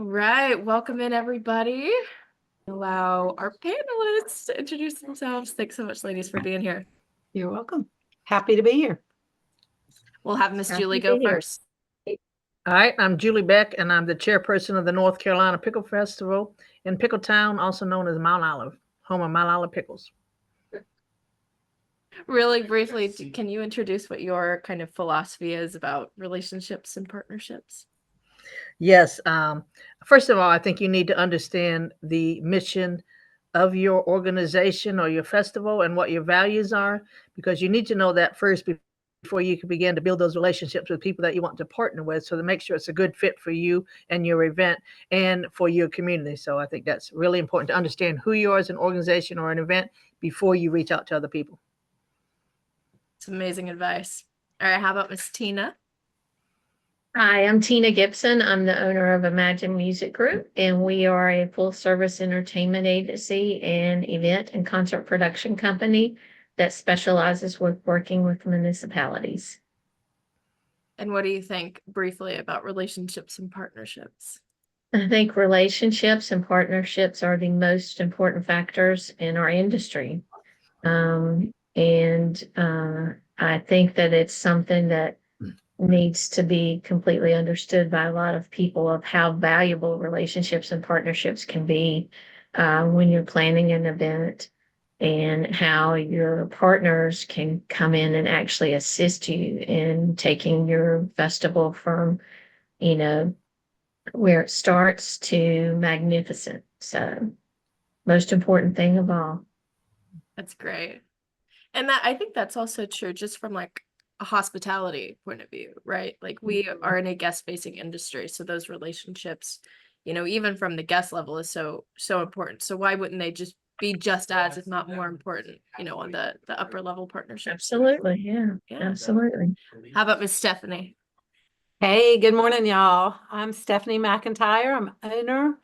All right, welcome in everybody. Allow our panelists to introduce themselves. Thanks so much, ladies, for being here. You're welcome. Happy to be here. We'll have Miss Happy Julie to go be here. first. All right, I'm Julie Beck, and I'm the chairperson of the North Carolina Pickle Festival in Pickletown, also known as Mount Olive, home of Mount Olive pickles. Really briefly, can you introduce what your kind of philosophy is about relationships and partnerships? Yes, first of all, I think you need to understand the mission of your organization or your festival and what your values are, because you need to know that first before you can begin to build those relationships with people that you want to partner with, so to make sure it's a good fit for you and your event and for your community. So I think that's really important to understand who you are as an organization or an event before you reach out to other people. It's amazing advice. All right, how about Miss Tina? Hi, I'm Tina Gibson. I'm the owner of Imagine Music Group, and we are a full-service entertainment agency and event and concert production company that specializes with working with municipalities. And what do you think briefly about relationships and partnerships? I think relationships and partnerships are the most important factors in our industry. I think that it's something that needs to be completely understood by a lot of people of how valuable relationships and partnerships can be when you're planning an event, and how your partners can come in and actually assist you in taking your festival from, where it starts to magnificent. So, most important thing of all. That's great. And that I think that's also true just from like a hospitality point of view, right? Like we are in a guest facing industry, so those relationships, even from the guest level is so important. So why wouldn't they just be just as, if not more important, on the upper level partnerships? Absolutely. Yeah. Absolutely. How about Miss Stephanie? Hey, good morning, y'all. I'm Stephanie McIntyre. I'm owner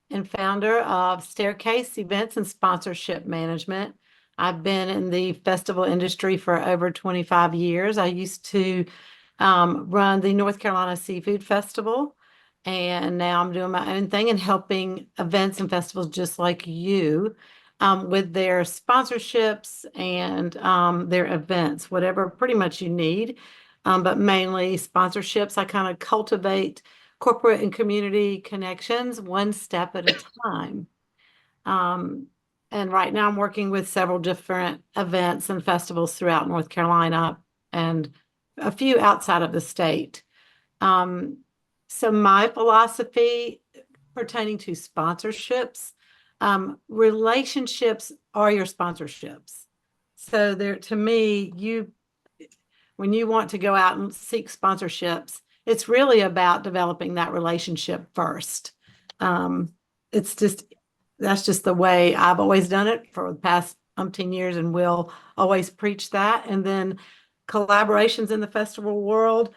and founder of Staircase Events and Sponsorship Management. I've been in the festival industry for over 25 years. I used to run the North Carolina Seafood Festival, and now I'm doing my own thing and helping events and festivals just like you with their sponsorships and their events, whatever pretty much you need. But mainly sponsorships. I kind of cultivate corporate and community connections one step at a time. And right now I'm working with several different events and festivals throughout North Carolina and a few outside of the state. So my philosophy pertaining to sponsorships, relationships are your sponsorships. So there, to me, when you want to go out and seek sponsorships, it's really about developing that relationship first. That's just the way I've always done it for the past umpteen years, and will always preach that. And then collaborations in the festival world,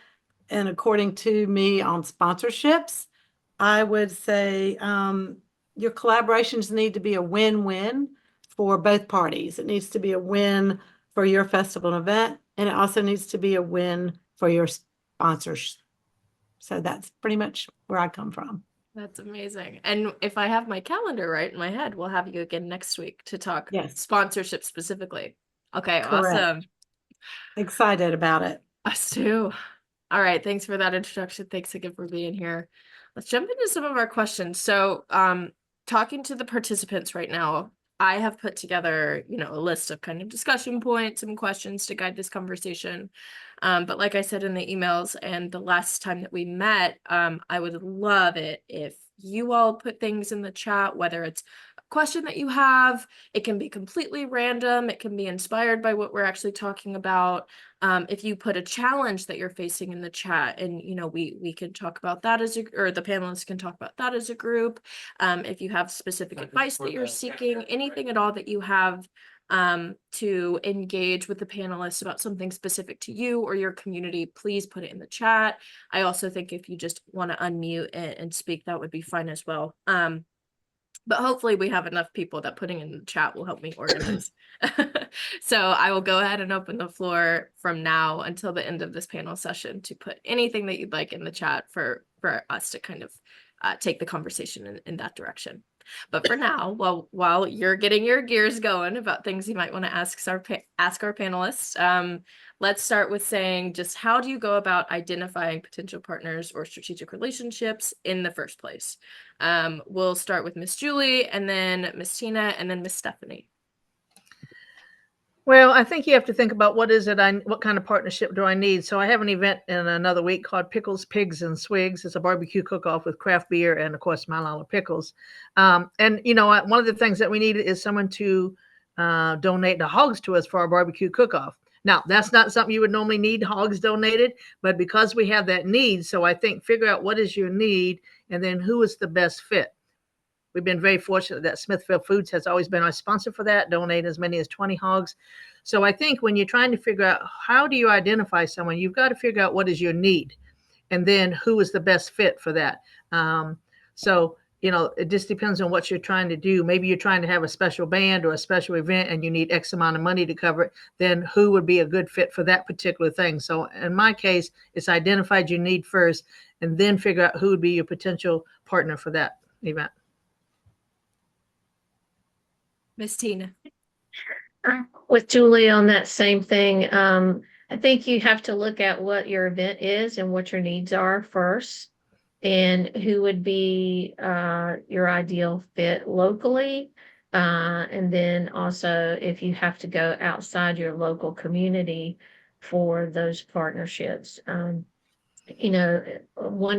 and according to me on sponsorships, I would say your collaborations need to be a win-win for both parties. It needs to be a win for your festival and event, and it also needs to be a win for your sponsors. So that's pretty much where I come from. That's amazing. And if I have my calendar right in my head, we'll have you again next week to talk sponsorship specifically. Okay, Correct. awesome. Excited about it. Us too. All right, thanks for that introduction. Thanks again for being here. Let's jump into some of our questions. So, talking to the participants right now, I have put together, a list of kind of discussion points and questions to guide this conversation. But like I said in the emails and the last time that we met, I would love it if you all put things in the chat, whether it's a question that you have, it can be completely random, it can be inspired by what we're actually talking about. If you put a challenge that you're facing in the chat, and we can talk about that or the panelists can talk about that as a group. If you have specific advice that you're seeking, anything at all that you have to engage with the panelists about something specific to you or your community, please put it in the chat. I also think if you just want to unmute and speak, that would be fine as well. But hopefully we have enough people that putting in the chat will help me organize. So I will go ahead and open the floor from now until the end of this panel session to put anything that you'd like in the chat for us to kind of take the conversation in that direction. But for now, while you're getting your gears going about things you might want to ask our panelists, let's start with saying just how do you go about identifying potential partners or strategic relationships in the first place? We'll start with Miss Julie, and then Miss Tina, and then Miss Stephanie. Well, I think you have to think about what kind of partnership do I need? So I have an event in another week called Pickles, Pigs, and Swigs. It's a barbecue cook-off with craft beer and, of course, Mile Island pickles. And, one of the things that we need is someone to donate the hogs to us for our barbecue cook-off. Now, that's not something you would normally need hogs donated, but because we have that need, so I think figure out what is your need and then who is the best fit. We've been very fortunate that Smithfield Foods has always been our sponsor for that, donate as many as 20 hogs. So I think when you're trying to figure out how do you identify someone, you've got to figure out what is your need and then who is the best fit for that. So, it just depends on what you're trying to do. Maybe you're trying to have a special band or a special event and you need X amount of money to cover it. Then who would be a good fit for that particular thing? So in my case, it's identified your need first and then figure out who would be your potential partner for that event. Miss Tina. With Julie on that same thing, I think you have to look at what your event is and what your needs are first, and who would be your ideal fit locally. And then also if you have to go outside your local community for those partnerships. One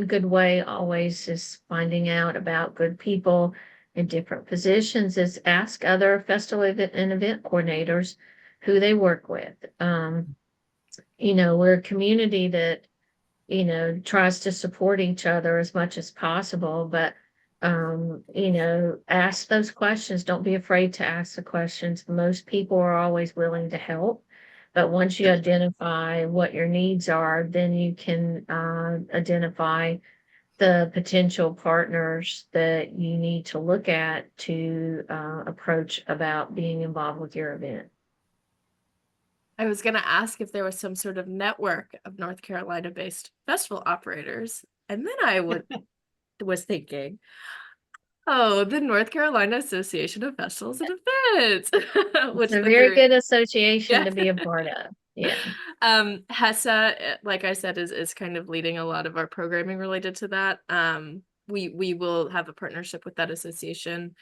good way always is finding out about good people in different positions is ask other festival and event coordinators who they work with. We're a community that, tries to support each other as much as possible, but, ask those questions. Don't be afraid to ask the questions. Most people are always willing to help. But once you identify what your needs are, then you can identify the potential partners that you need to look at to approach about being involved with your event. I was going to ask if there was some sort of network of North Carolina-based festival operators, and then I was thinking, oh, the North Carolina Association of Festivals and Events, which It's a the very group, good association Yeah. to be a part of. Yeah. HESA, like I said, is kind of leading a lot of our programming related to that. We will have a partnership with that association,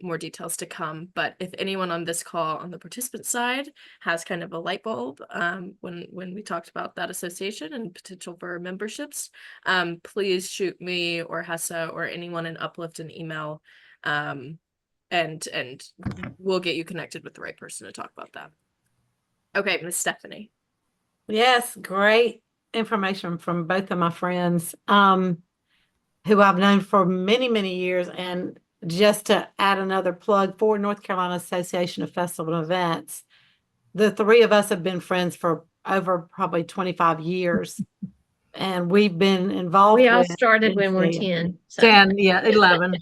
more details to come. But if anyone on this call on the participant side has kind of a light bulb, when we talked about that association and potential for memberships, please shoot me or HESA or anyone in Uplift an email, and we'll get you connected with the right person to talk about that. Okay, Miss Stephanie. Yes, great information from both of my friends, who I've known for many, many years. And just to add another plug for North Carolina Association of Festival and Events, the three of us have been friends for over probably 25 years. And we've been involved We all with started when we're NCA. 10. So. 10, 11.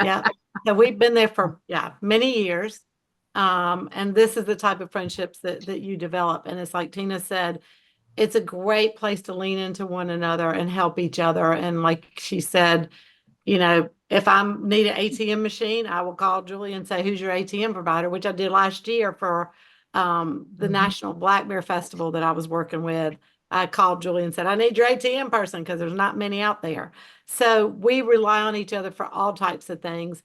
Yeah. So we've been there for many years. And this is the type of friendships that you develop. And it's like Tina said, it's a great place to lean into one another and help each other. And like she said, if I need an ATM machine, I will call Julie and say, who's your ATM provider, which I did last year for the National Black Bear Festival that I was working with. I called Julie and said, I need your ATM person because there's not many out there. So we rely on each other for all types of things.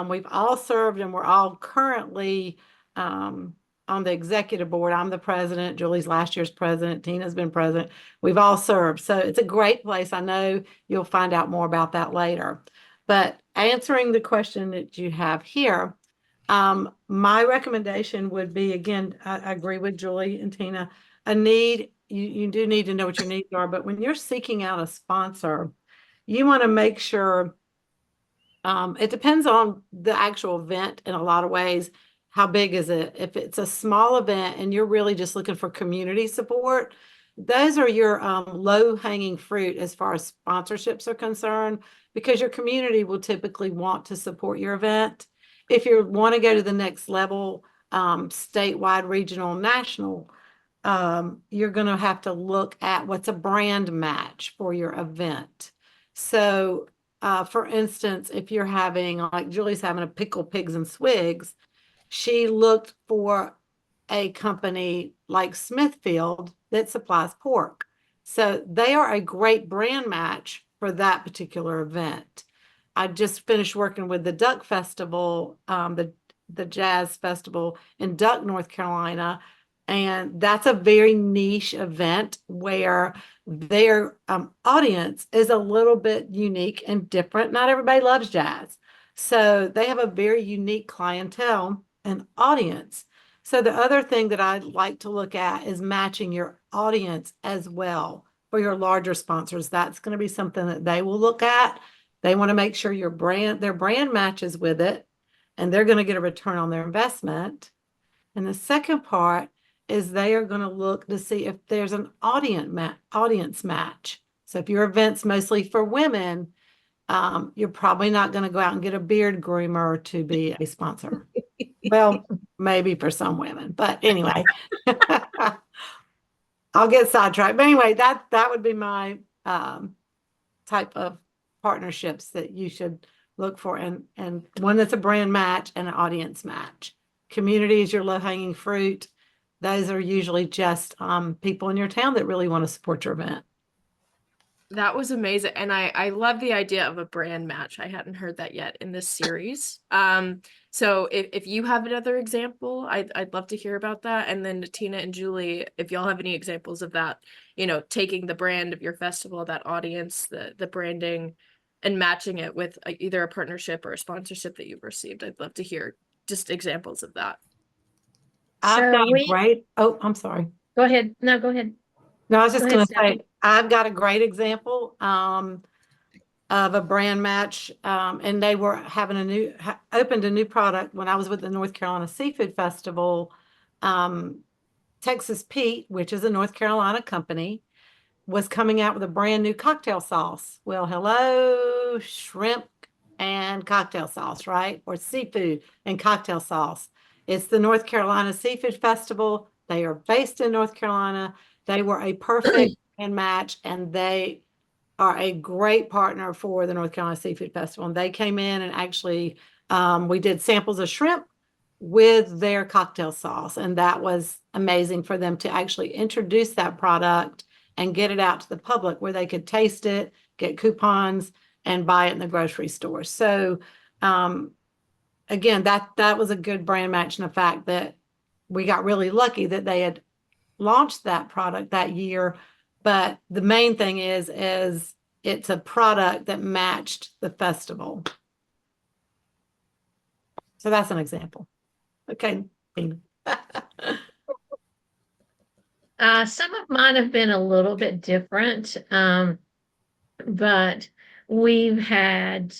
We've all served and we're all currently on the executive board. I'm the president. Julie's last year's president. Tina's been president. We've all served. So it's a great place. I know you'll find out more about that later. But answering the question that you have here, my recommendation would be, again, I agree with Julie and Tina, you do need to know what your needs are. But when you're seeking out a sponsor, you want to make sure, it depends on the actual event in a lot of ways. How big is it? If it's a small event and you're really just looking for community support, those are your low-hanging fruit as far as sponsorships are concerned, because your community will typically want to support your event. If you want to go to the next level, statewide, regional, national, you're going to have to look at what's a brand match for your event. So for instance, if you're having, like Julie's having a pickle pigs and swigs, she looked for a company like Smithfield that supplies pork. So they are a great brand match for that particular event. I just finished working with the Duck Festival, the Jazz Festival in Duck, North Carolina. And that's a very niche event where their audience is a little bit unique and different. Not everybody loves jazz. So they have a very unique clientele and audience. So the other thing that I'd like to look at is matching your audience as well for your larger sponsors. That's going to be something that they will look at. They want to make sure their brand matches with it, and they're going to get a return on their investment. And the second part is they are going to look to see if there's an audience match. So if your event's mostly for women, you're probably not going to go out and get a beard groomer to be a sponsor. Well, maybe for some women, but anyway, I'll get sidetracked. But anyway, that would be my type of partnerships that you should look for, and one that's a brand match and an audience match. Community is your low-hanging fruit. Those are usually just people in your town that really want to support your event. That was amazing. And I love the idea of a brand match. I hadn't heard that yet in this series. So if you have another example, I'd love to hear about that. And then Tina and Julie, if y'all have any examples of that, taking the brand of your festival, that audience, the branding, and matching it with either a partnership or a sponsorship that you've received. I'd love to hear just examples of that. I've So got a great, oh, I'm sorry. Go ahead. No, go ahead. No, I was just Go going ahead, to say, I've got a great example of a brand match, and they were having opened a new product when I was with the North Carolina Seafood Festival. Texas Pete, which is a North Carolina company, was coming out with a brand new cocktail sauce. Well, hello, shrimp and cocktail sauce, right? Or seafood and cocktail sauce. It's the North Carolina Seafood Festival. They are based in North Carolina. They were a perfect brand match, and they are a great partner for the North Carolina Seafood Festival. And they came in and actually, we did samples of shrimp with their cocktail sauce. And that was amazing for them to actually introduce that product and get it out to the public where they could taste it, get coupons, and buy it in the grocery store. So again, that was a good brand match, in the fact that we got really lucky that they had launched that product that year. But the main thing is it's a product that matched the festival. So that's an example. Okay. Some of mine have been a little bit different, but we've had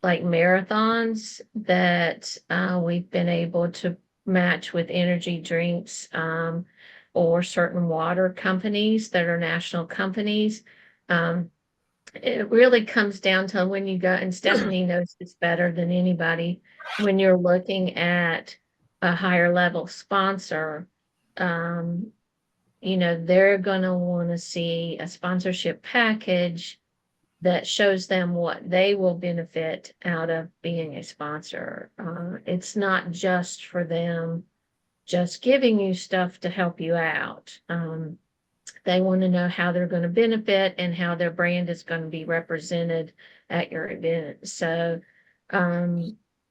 like marathons that we've been able to match with energy drinks or certain water companies that are national companies. It really comes down to when you go, and Stephanie knows this better than anybody, when you're looking at a higher level sponsor, they're going to want to see a sponsorship package that shows them what they will benefit out of being a sponsor. It's not just for them just giving you stuff to help you out. They want to know how they're going to benefit and how their brand is going to be represented at your event. So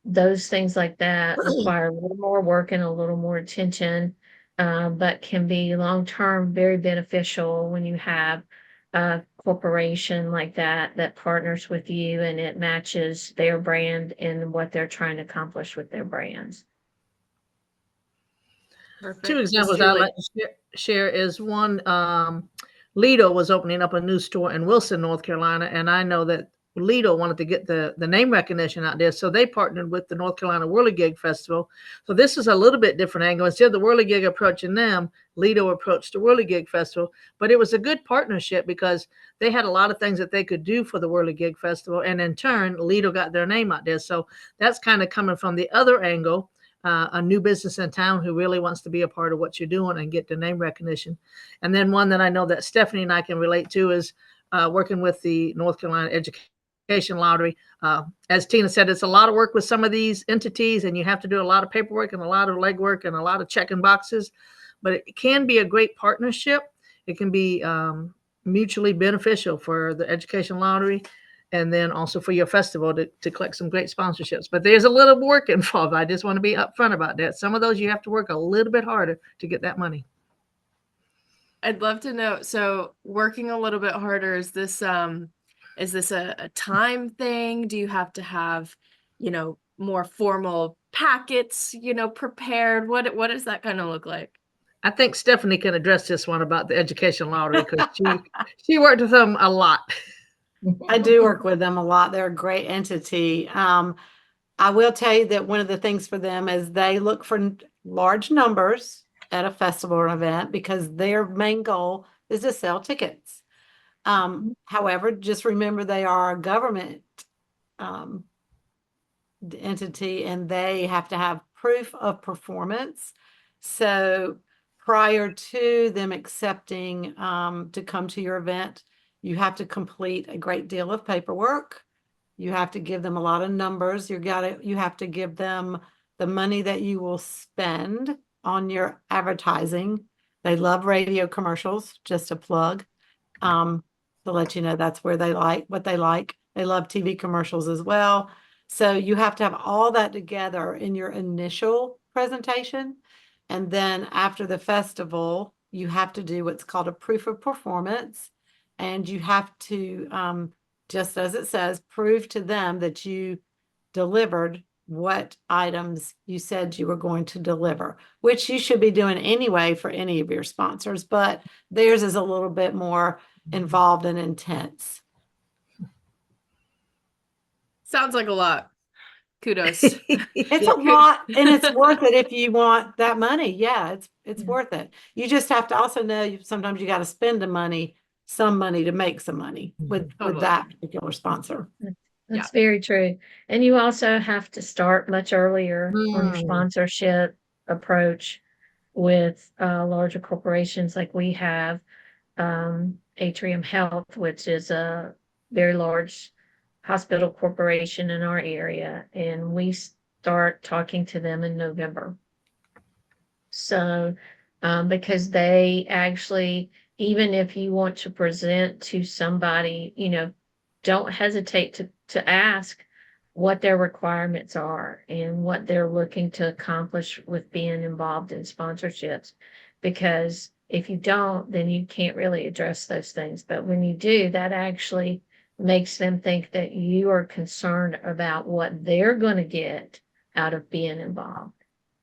those things like that require a little more work and a little more attention, but can be long-term very beneficial when you have a corporation like that partners with you and it matches their brand and what they're trying to accomplish with their brands. Perfect. Two examples I'd like to share is one, Lido was opening up a new store in Wilson, North Carolina, and I know that Lido wanted to get the name recognition out there, so they partnered with the North Carolina Whirligig Festival. So this is a little bit different angle. Instead of the Whirligig approaching them, Lido approached the Whirligig Festival, but it was a good partnership because they had a lot of things that they could do for the Whirligig Festival, and in turn, Lido got their name out there. So that's kind of coming from the other angle. A new business in town who really wants to be a part of what you're doing and get the name recognition. And then one that I know that Stephanie and I can relate to is working with the North Carolina Education Lottery. As Tina said, it's a lot of work with some of these entities, and you have to do a lot of paperwork and a lot of legwork and a lot of checking boxes. But it can be a great partnership. It can be mutually beneficial for the Education Lottery and then also for your festival to collect some great sponsorships. But there's a little work involved. I just want to be upfront about that. Some of those you have to work a little bit harder to get that money. I'd love to know. So working a little bit harder, is this a time thing? Do you have to have, more formal packets, prepared? What does that kind of look like? I think Stephanie can address this one about the Education Lottery because she worked with them a lot. I do work with them a lot. They're a great entity. I will tell you that one of the things for them is they look for large numbers at a festival or event because their main goal is to sell tickets. However, just remember they are a government entity and they have to have proof of performance. So prior to them accepting to come to your event, you have to complete a great deal of paperwork. You have to give them a lot of numbers. You have to give them the money that you will spend on your advertising. They love radio commercials, just a plug. To let you know that's where they like what they like. They love TV commercials as well. So you have to have all that together in your initial presentation. And then after the festival, you have to do what's called a proof of performance. And you have to, just as it says, prove to them that you delivered what items you said you were going to deliver, which you should be doing anyway for any of your sponsors, but theirs is a little bit more involved and intense. Sounds like a lot. Kudos. It's a lot and it's worth it if you want that money. Yeah, it's worth it. You just have to also know sometimes you got to spend some money to make some money with that particular sponsor. That's very true. And you also have to start much earlier on your sponsorship approach with larger corporations like we have. Atrium Health, which is a very large hospital corporation in our area, and we start talking to them in November. So, because they actually, even if you want to present to somebody, don't hesitate to ask what their requirements are and what they're looking to accomplish with being involved in sponsorships. Because if you don't, then you can't really address those things. But when you do, that actually makes them think that you are concerned about what they're going to get out of being involved.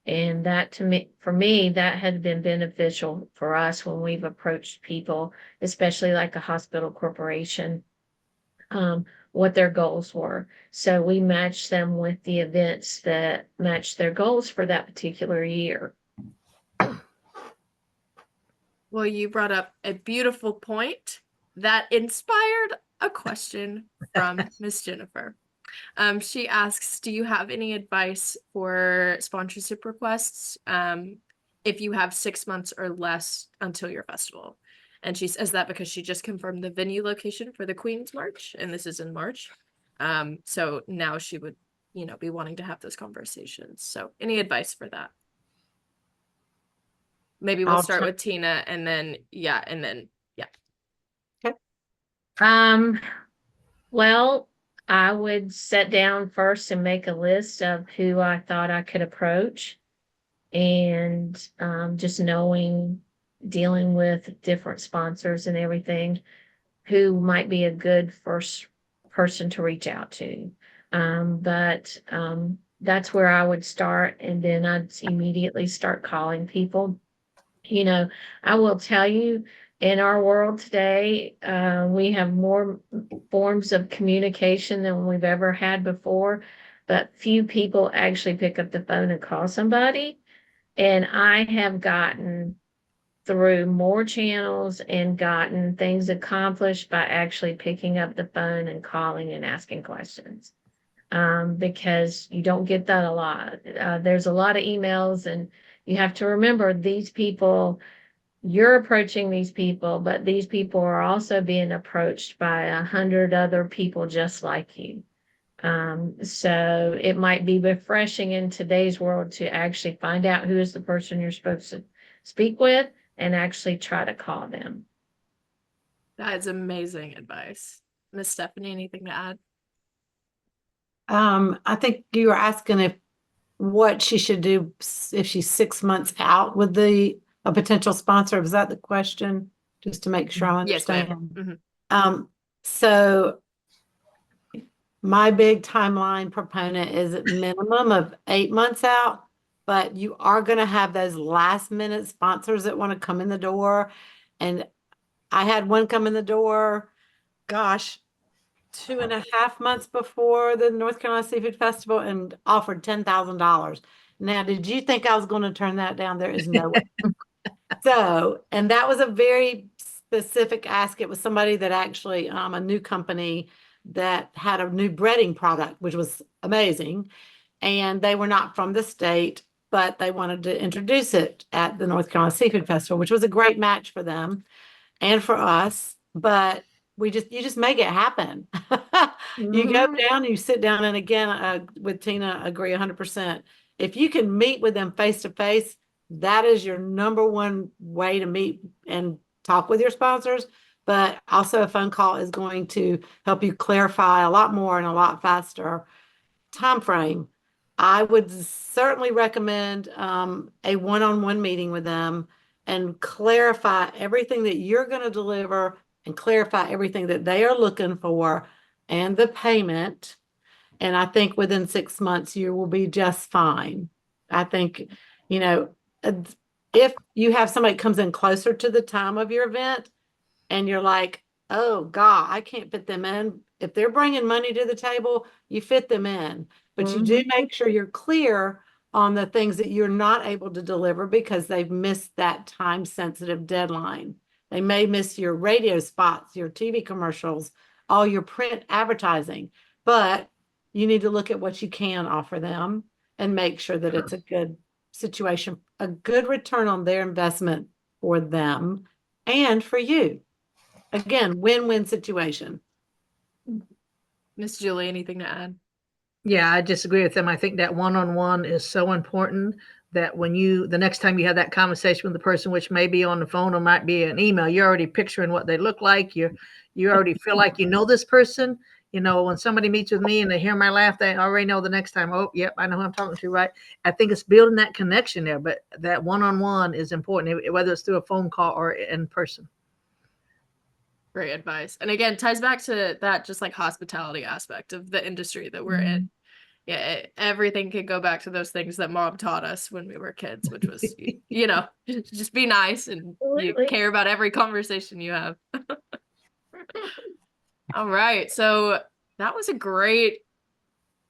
And that for me, that had been beneficial for us when we've approached people, especially like a hospital corporation, what their goals were. So we matched them with the events that matched their goals for that particular year. Well, you brought up a beautiful point that inspired a question from Miss Jennifer. She asks, do you have any advice for sponsorship requests if you have 6 months or less until your festival? And she says that because she just confirmed the venue location for the Queen's March, and this is in March. So now she would, be wanting to have those conversations. So any advice for that? Maybe we'll start with Tina and then, yeah. Okay. Well, I would sit down first and make a list of who I thought I could approach, and just dealing with different sponsors and everything, who might be a good first person to reach out to. But that's where I would start, and then I'd immediately start calling people. I will tell you, in our world today, we have more forms of communication than we've ever had before, but few people actually pick up the phone and call somebody. And I have gotten through more channels and gotten things accomplished by actually picking up the phone and calling and asking questions. Because you don't get that a lot. There's a lot of emails, and you have to remember these people you're approaching these people, but these people are also being approached by 100 other people just like you. So it might be refreshing in today's world to actually find out who is the person you're supposed to speak with and actually try to call them. That is amazing advice. Miss Stephanie, anything to add? I think you were asking if what she should do if she's 6 months out with a potential sponsor. Was that the question? Just to make sure I Yes, ma'am. understand. So my big timeline proponent is a minimum of 8 months out, but you are going to have those last minute sponsors that want to come in the door. And I had one come in the door, gosh, 2.5 months before the North Carolina Seafood Festival and offered $10,000. Now, did you think I was going to turn that down? There is no way. So, and that was a very specific ask. It was somebody that actually, a new company that had a new breading product, which was amazing. And they were not from the state, but they wanted to introduce it at the North Carolina Seafood Festival, which was a great match for them and for us. But you just make it happen. You go down, you sit down, and again, with Tina, agree 100%. If you can meet with them face to face, that is your number one way to meet and talk with your sponsors. But also a phone call is going to help you clarify a lot more and a lot faster time frame. I would certainly recommend a one-on-one meeting with them and clarify everything that you're going to deliver and clarify everything that they are looking for and the payment. And I think within 6 months, you will be just fine. I think, you know, if you have somebody comes in closer to the time of your event and you're like, oh, God, I can't fit them in. If they're bringing money to the table, you fit them in. But you do make sure you're clear on the things that you're not able to deliver because they've missed that time-sensitive deadline. They may miss your radio spots, your TV commercials, all your print advertising, but you need to look at what you can offer them and make sure that it's a good situation, a good return on their investment for them and for you. Again, win-win situation. Miss Julie, anything to add? Yeah, I disagree with them. I think that one-on-one is so important that when the next time you have that conversation with the person, which may be on the phone or might be an email, you're already picturing what they look like. You already feel like you know this person. You know, when somebody meets with me and they hear my laugh, they already know the next time, oh, yep, I know who I'm talking to, right? I think it's building that connection there, but that one-on-one is important, whether it's through a phone call or in person. Great advice. And again, ties back to that just like hospitality aspect of the industry that we're in. Yeah, everything can go back to those things that mom taught us when we were kids, which was, just be nice and you care about every conversation you have. All right. So that was a great,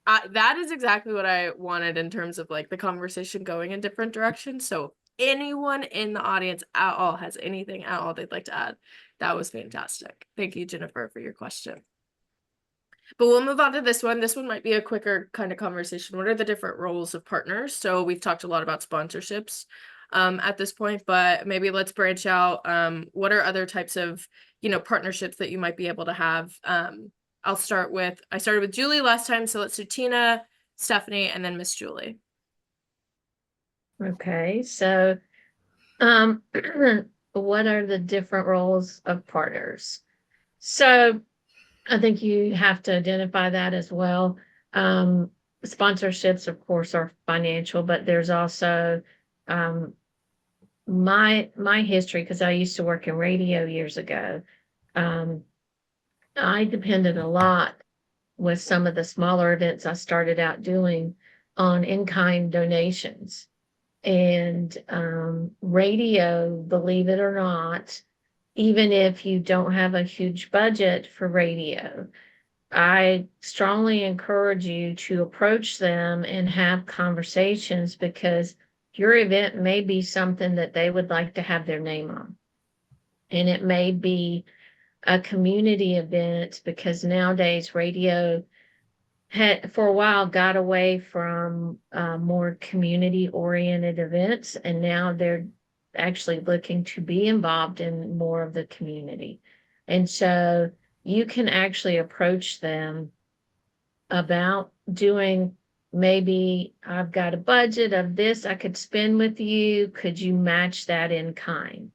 that is exactly what I wanted in terms of like the conversation going in different directions. So anyone in the audience at all has anything at all they'd like to add, that was fantastic. Thank you, Jennifer, for your question. But we'll move on to this one. This one might be a quicker kind of conversation. What are the different roles of partners? So we've talked a lot about sponsorships at this point, but maybe let's branch out. What are other types of, partnerships that you might be able to have? I started with Julie last time, so let's do Tina, Stephanie, and then Miss Julie. Okay, so what are the different roles of partners? So I think you have to identify that as well. Sponsorships, of course, are financial, but there's also my history, because I used to work in radio years ago. I depended a lot with some of the smaller events I started out doing on in-kind donations. And radio, believe it or not, even if you don't have a huge budget for radio, I strongly encourage you to approach them and have conversations, because your event may be something that they would like to have their name on. And it may be a community event, because nowadays radio had for a while got away from more community oriented events, and now they're actually looking to be involved in more of the community. And so you can actually approach them about doing, maybe I've got a budget of this I could spend with you. Could you match that in kind?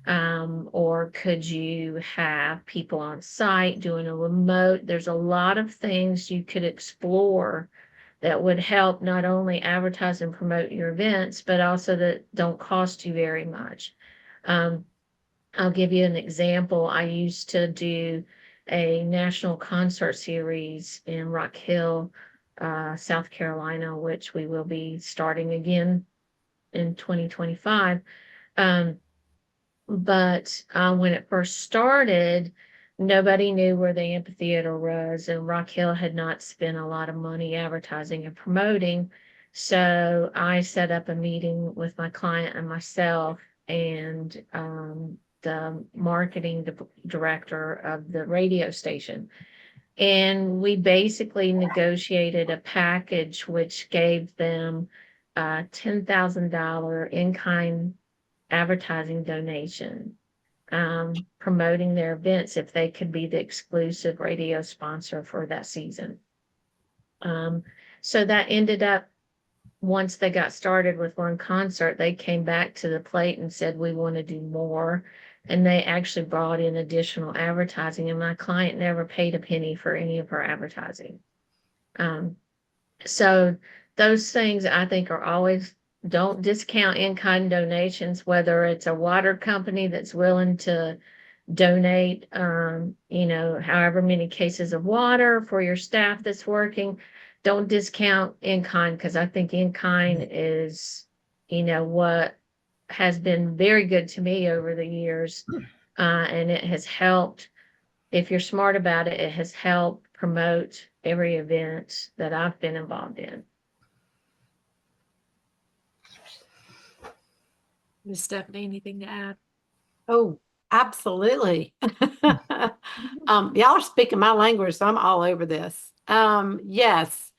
Or could you have people on site doing a remote? There's a lot of things you could explore that would help not only advertise and promote your events, but also that don't cost you very much. Um, I'll give you an example. I used to do a national concert series in Rock Hill, South Carolina, which we will be starting again in 2025. But when it first started, nobody knew where the amphitheater was, and Rock Hill had not spent a lot of money advertising and promoting. So I set up a meeting with my client and myself and the marketing director of the radio station. And we basically negotiated a package which gave them a $10,000 in-kind advertising donation, promoting their events if they could be the exclusive radio sponsor for that season. So that ended up, once they got started with one concert, they came back to the plate and said, we want to do more. And they actually brought in additional advertising, and my client never paid a penny for any of her advertising. So those things I think are always, don't discount in-kind donations, whether it's a water company that's willing to donate, however many cases of water for your staff that's working. Don't discount in-kind, because I think in-kind is, what has been very good to me over the years. And it has helped, if you're smart about it, it has helped promote every event that I've been involved in. Ms. Stephanie, anything to add? Oh, absolutely. Y'all are speaking my language, so I'm all over this. Yes,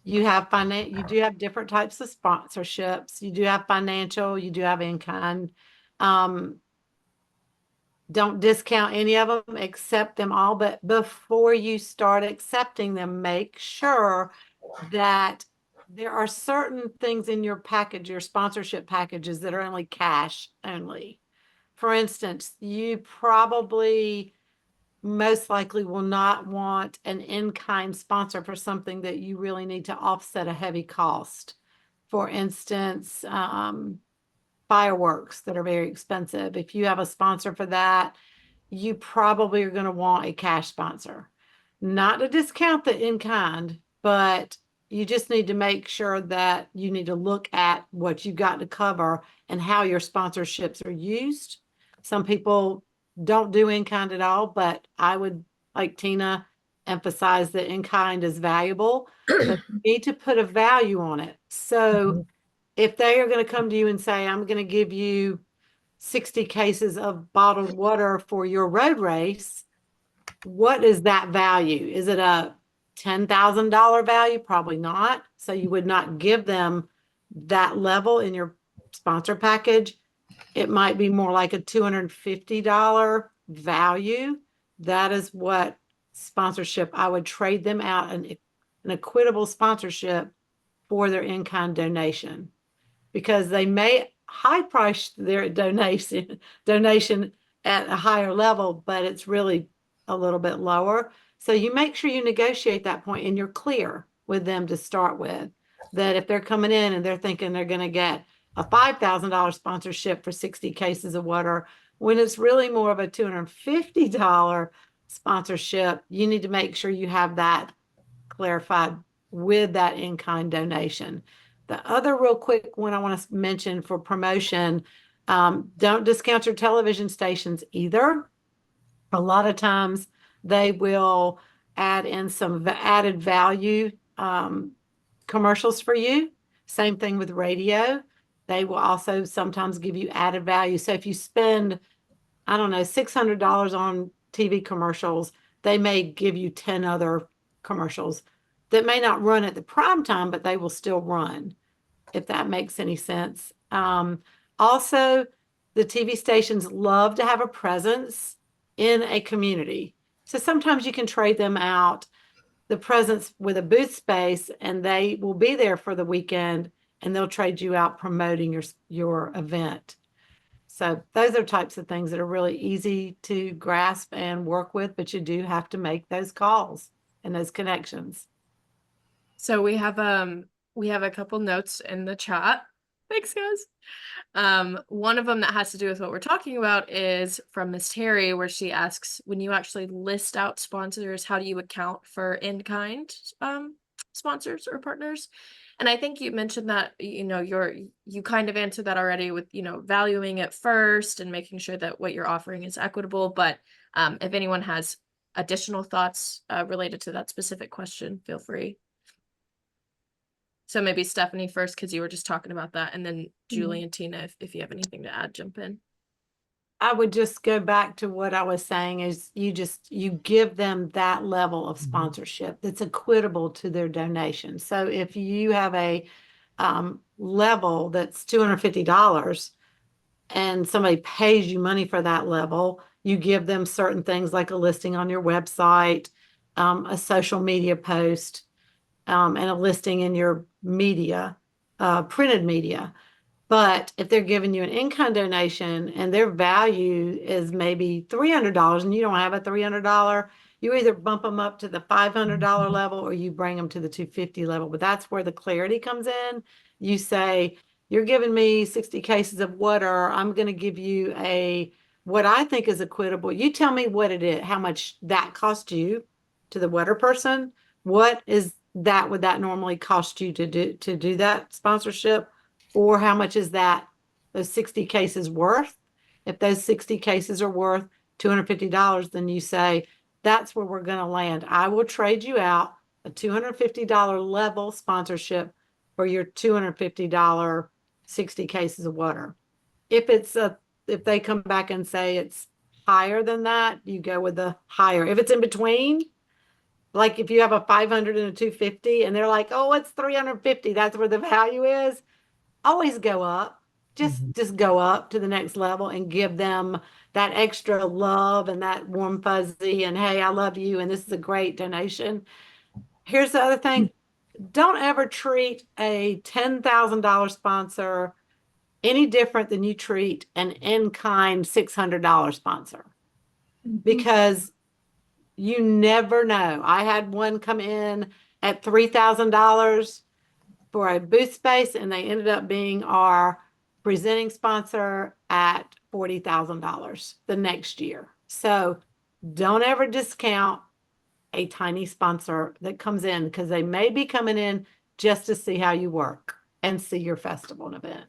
you do have different types of sponsorships. You do have financial, you do have in-kind. Don't discount any of them, accept them all. But before you start accepting them, make sure that there are certain things in your package, your sponsorship packages, that are only cash only. For instance, you probably most likely will not want an in-kind sponsor for something that you really need to offset a heavy cost. For instance, fireworks that are very expensive. If you have a sponsor for that, you probably are going to want a cash sponsor. Not to discount the in-kind, but you just need to make sure that you need to look at what you've got to cover and how your sponsorships are used. Some people don't do in-kind at all, but I would, like Tina, emphasize that in-kind is valuable, but you need to put a value on it. So if they are going to come to you and say, I'm going to give you 60 cases of bottled water for your road race, what is that value? Is it a $10,000 value? Probably not. So you would not give them that level in your sponsor package. It might be more like a $250 value. That is what sponsorship, I would trade them out an equitable sponsorship for their in-kind donation, because they may high price their donation at a higher level, but it's really a little bit lower. So you make sure you negotiate that point and you're clear with them to start with, that if they're coming in and they're thinking they're going to get a $5,000 sponsorship for 60 cases of water, when it's really more of a $250 sponsorship, you need to make sure you have that clarified with that in-kind donation. The other real quick one I want to mention for promotion, don't discount your television stations either. A lot of times they will add in some added value commercials for you. Same thing with radio. They will also sometimes give you added value. So if you spend, I don't know, $600 on TV commercials, they may give you 10 other commercials that may not run at the prime time, but they will still run, if that makes any sense. Also, the TV stations love to have a presence in a community. So sometimes you can trade them out the presence with a booth space, and they will be there for the weekend, and they'll trade you out promoting your event. So those are types of things that are really easy to grasp and work with, but you do have to make those calls and those connections. So we have a couple notes in the chat. Thanks, guys. One of them that has to do with what we're talking about is from Miss Terry, where she asks, when you actually list out sponsors, how do you account for in-kind sponsors or partners? And I think you mentioned that, you kind of answered that already with, valuing it first and making sure that what you're offering is equitable. But if anyone has additional thoughts related to that specific question, feel free. So maybe Stephanie first, because you were just talking about that, and then Julie and Tina, if you have anything to add, jump in. I would just go back to what I was saying is you give them that level of sponsorship that's equitable to their donation. So if you have a level that's $250 and somebody pays you money for that level, you give them certain things like a listing on your website, a social media post, and a listing in your media, printed media. But if they're giving you an in-kind donation and their value is maybe $300 and you don't have a $300, you either bump them up to the $500 level or you bring them to the $250 level. But that's where the clarity comes in. You say, you're giving me 60 cases of water. I'm going to give you what I think is equitable. You tell me what it is, how much that cost you to the water person. What is that? Would that normally cost you to do that sponsorship? Or how much is those 60 cases worth? If those 60 cases are worth $250, then you say, that's where we're going to land. I will trade you out a $250 level sponsorship for your $250 60 cases of water. If they come back and say it's higher than that, you go with the higher. If it's in between, like if you have a 500 and a 250 and they're like, oh, it's 350, that's where the value is. Always go up. Just go up to the next level and give them that extra love and that warm fuzzy and hey, I love you and this is a great donation. Here's the other thing. Don't ever treat a $10,000 sponsor any different than you treat an in-kind $600 sponsor, because you never know. I had one come in at $3,000 for a booth space, and they ended up being our presenting sponsor at $40,000 the next year. So don't ever discount a tiny sponsor that comes in, because they may be coming in just to see how you work and see your festival and event.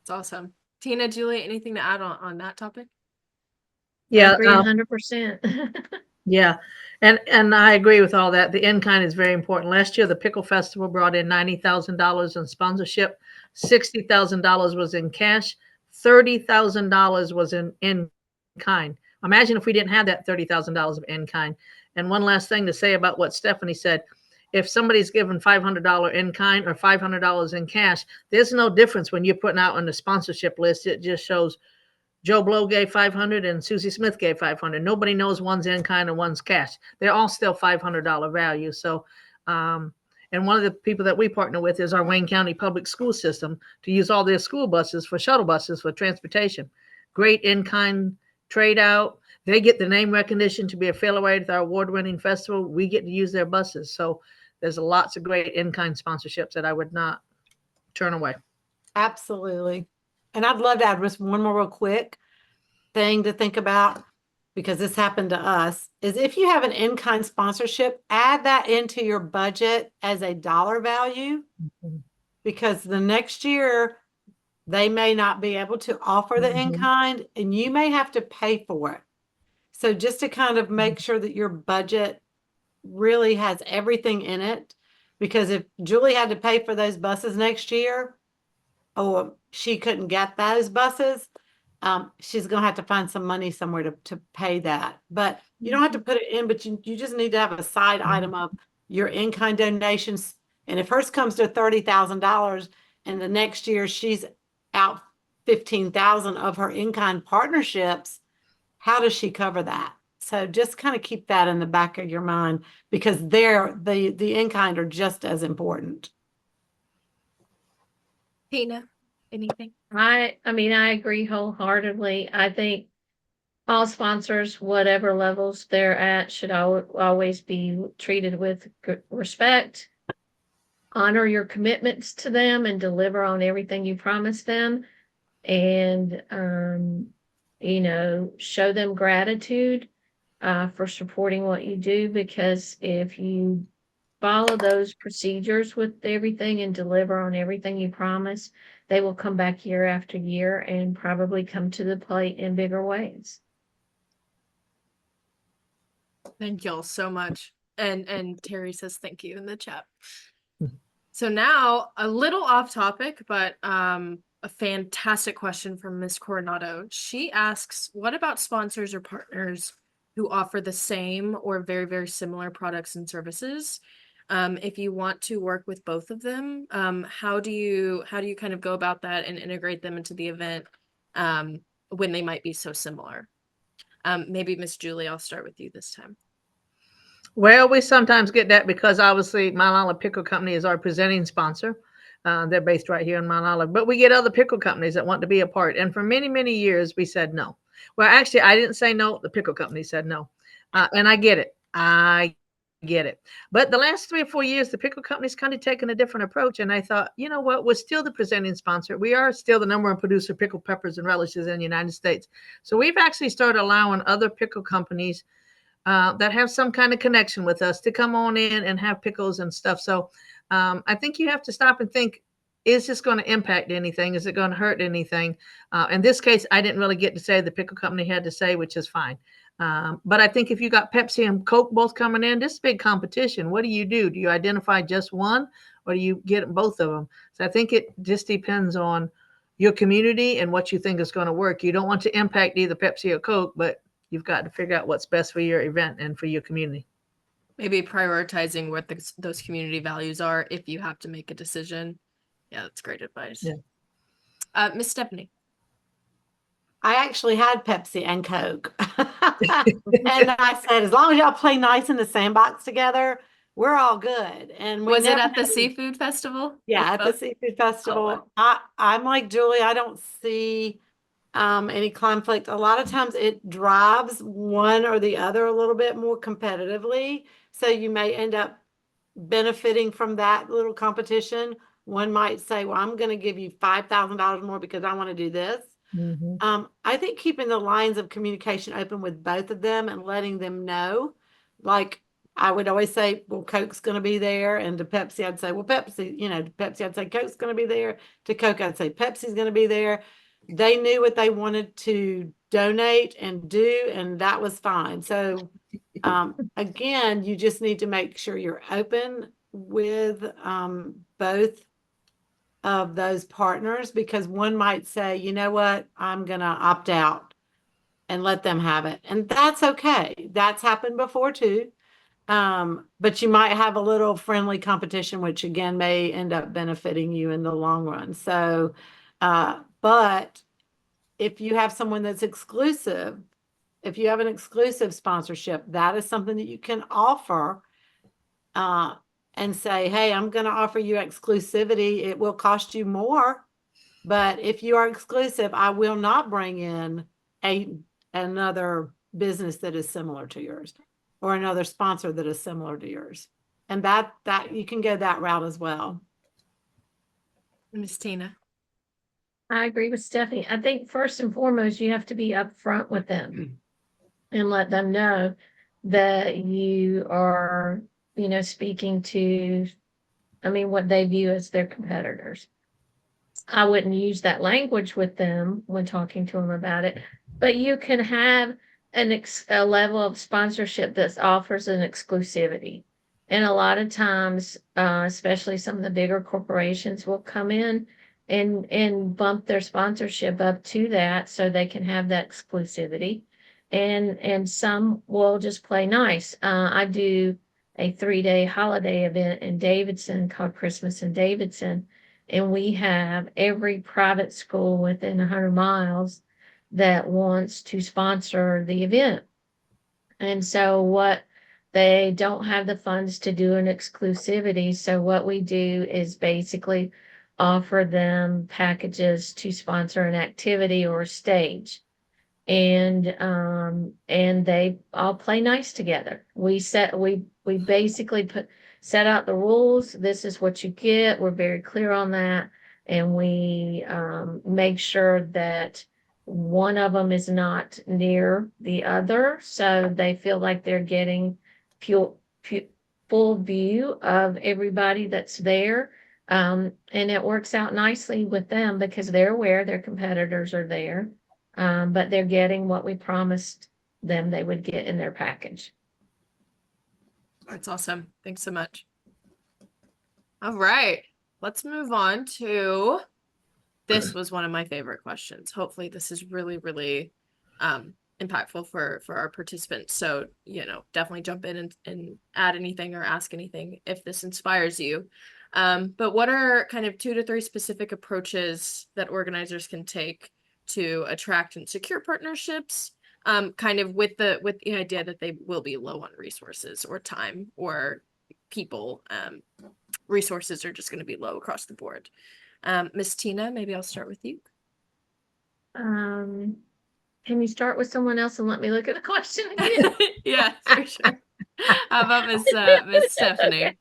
It's awesome. Tina, Julie, anything to add on that topic? I Yeah, agree 100%. yeah, and I agree with all that. The in-kind is very important. Last year, the Pickle Festival brought in $90,000 in sponsorship. $60,000 was in cash. $30,000 was in in-kind. Imagine if we didn't have that $30,000 of in-kind. And one last thing to say about what Stephanie said. If somebody's given $500 in-kind or $500 in cash, there's no difference when you're putting out on the sponsorship list. It just shows Joe Blow gave 500 and Susie Smith gave 500. Nobody knows one's in kind and one's cash. They're all still $500 value. So, and one of the people that we partner with is our Wayne County Public School System to use all their school buses for shuttle buses for transportation. Great in-kind trade out. They get the name recognition to be affiliated with our award-winning festival. We get to use their buses. So there's lots of great in-kind sponsorships that I would not turn away. Absolutely. And I'd love to add just one more real quick thing to think about, because this happened to us, is if you have an in-kind sponsorship, add that into your budget as a dollar value, because the next year they may not be able to offer the in-kind and you may have to pay for it. So just to kind of make sure that your budget really has everything in it, because if Julie had to pay for those buses next year, or she couldn't get those buses, she's going to have to find some money somewhere to pay that. But you don't have to put it in, but you just need to have a side item of your in-kind donations. And if hers comes to $30,000 and the next year she's out 15,000 of her in-kind partnerships, how does she cover that? So just kind of keep that in the back of your mind, because the in-kind are just as important. Tina, anything? I mean, I agree wholeheartedly. I think all sponsors, whatever levels they're at, should always be treated with respect. Honor your commitments to them and deliver on everything you promise them. And, show them gratitude for supporting what you do, because if you follow those procedures with everything and deliver on everything you promise, they will come back year after year and probably come to the plate in bigger ways. Thank y'all so much. And Terry says thank you in the chat. So now a little off topic, but a fantastic question from Miss Coronado. She asks, what about sponsors or partners who offer the same or very, very similar products and services? If you want to work with both of them, how do you kind of go about that and integrate them into the event when they might be so similar? Maybe Miss Julie, I'll start with you this time. Well, we sometimes get that because obviously Mount Olive Pickle Company is our presenting sponsor. They're based right here in Mount Olive, but we get other pickle companies that want to be a part. And for many, many years, we said no. Well, actually, I didn't say no. The pickle company said no. And I get it. I get it. But the last 3 or 4 years, the pickle company's kind of taken a different approach. And I thought, you know what? We're still the presenting sponsor. We are still the number one producer of pickled peppers and relishes in the United States. So we've actually started allowing other pickle companies that have some kind of connection with us to come on in and have pickles and stuff. So I think you have to stop and think, is this going to impact anything? Is it going to hurt anything? In this case, I didn't really get to say the pickle company had to say, which is fine. But I think if you got Pepsi and Coke both coming in, this is big competition. What do? Do you identify just one, or do you get both of them? So I think it just depends on your community and what you think is going to work. You don't want to impact either Pepsi or Coke, but you've got to figure out what's best for your event and for your community. Maybe prioritizing what those community values are if you have to make a decision. Yeah, that's great advice. Yeah. Miss Stephanie. I actually had Pepsi and Coke. And I said, as long as y'all play nice in the sandbox together, we're all good. And was it at the seafood festival? Yeah, at the seafood festival. Oh, I'm like Julie, I don't see any conflict. A lot of times it drives one or the other a little bit more competitively. So you may end up benefiting from that little competition. One might say, well, I'm going to give you $5,000 more because I want to do this. Mm-hmm. I think keeping the lines of communication open with both of them and letting them know, like I would always say, well, Coke's going to be there. And to Pepsi, I'd say, well, Pepsi, to Pepsi, I'd say Coke's going to be there. To Coke, I'd say Pepsi's going to be there. They knew what they wanted to donate and do, and that was fine. So again, you just need to make sure you're open with both of those partners, because one might say, you know what, I'm going to opt out and let them have it. And that's okay. That's happened before too. But you might have a little friendly competition, which again may end up benefiting you in the long run. So, but if you have someone that's exclusive, if you have an exclusive sponsorship, that is something that you can offer and say, hey, I'm going to offer you exclusivity. It will cost you more, but if you are exclusive, I will not bring in another business that is similar to yours or another sponsor that is similar to yours. And that you can go that route as well. Miss Tina. I agree with Stephanie. I think first and foremost, you have to be upfront with them and let them know that you are, speaking to, what they view as their competitors. I wouldn't use that language with them when talking to them about it, but you can have a level of sponsorship that offers an exclusivity. And a lot of times, especially some of the bigger corporations will come in and bump their sponsorship up to that so they can have that exclusivity. And some will just play nice. I do a 3-day holiday event in Davidson called Christmas in Davidson. And we have every private school within 100 miles that wants to sponsor the event. And so what they don't have the funds to do an exclusivity. So what we do is basically offer them packages to sponsor an activity or a stage. And they all play nice together. We basically set out the rules. This is what you get. We're very clear on that. And we make sure that one of them is not near the other, so they feel like they're getting full, full view of everybody that's there. And it works out nicely with them because they're aware their competitors are there, but they're getting what we promised them they would get in their package. That's awesome. Thanks so much. All right, let's move on to, this was one of my favorite questions. Hopefully this is really, really impactful for our participants. So, definitely jump in and add anything or ask anything if this inspires you. But what are kind of 2 to 3 specific approaches that organizers can take to attract and secure partnerships, kind of with the idea that they will be low on resources or time or people? Resources are just going to be low across the board. Miss Tina, maybe I'll start with you. Can you start with someone else and let me look at the question again? Yeah, for sure. How about Miss Stephanie?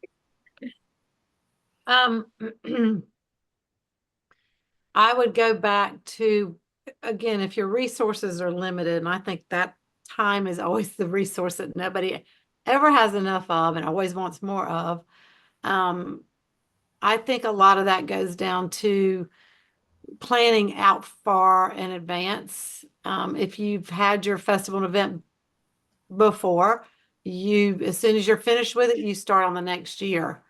I would go back to, again, if your resources are limited, and I think that time is always the resource that nobody ever has enough of and always wants more of. I think a lot of that goes down to planning out far in advance. If you've had your festival event before, as soon as you're finished with it, you start on the next year.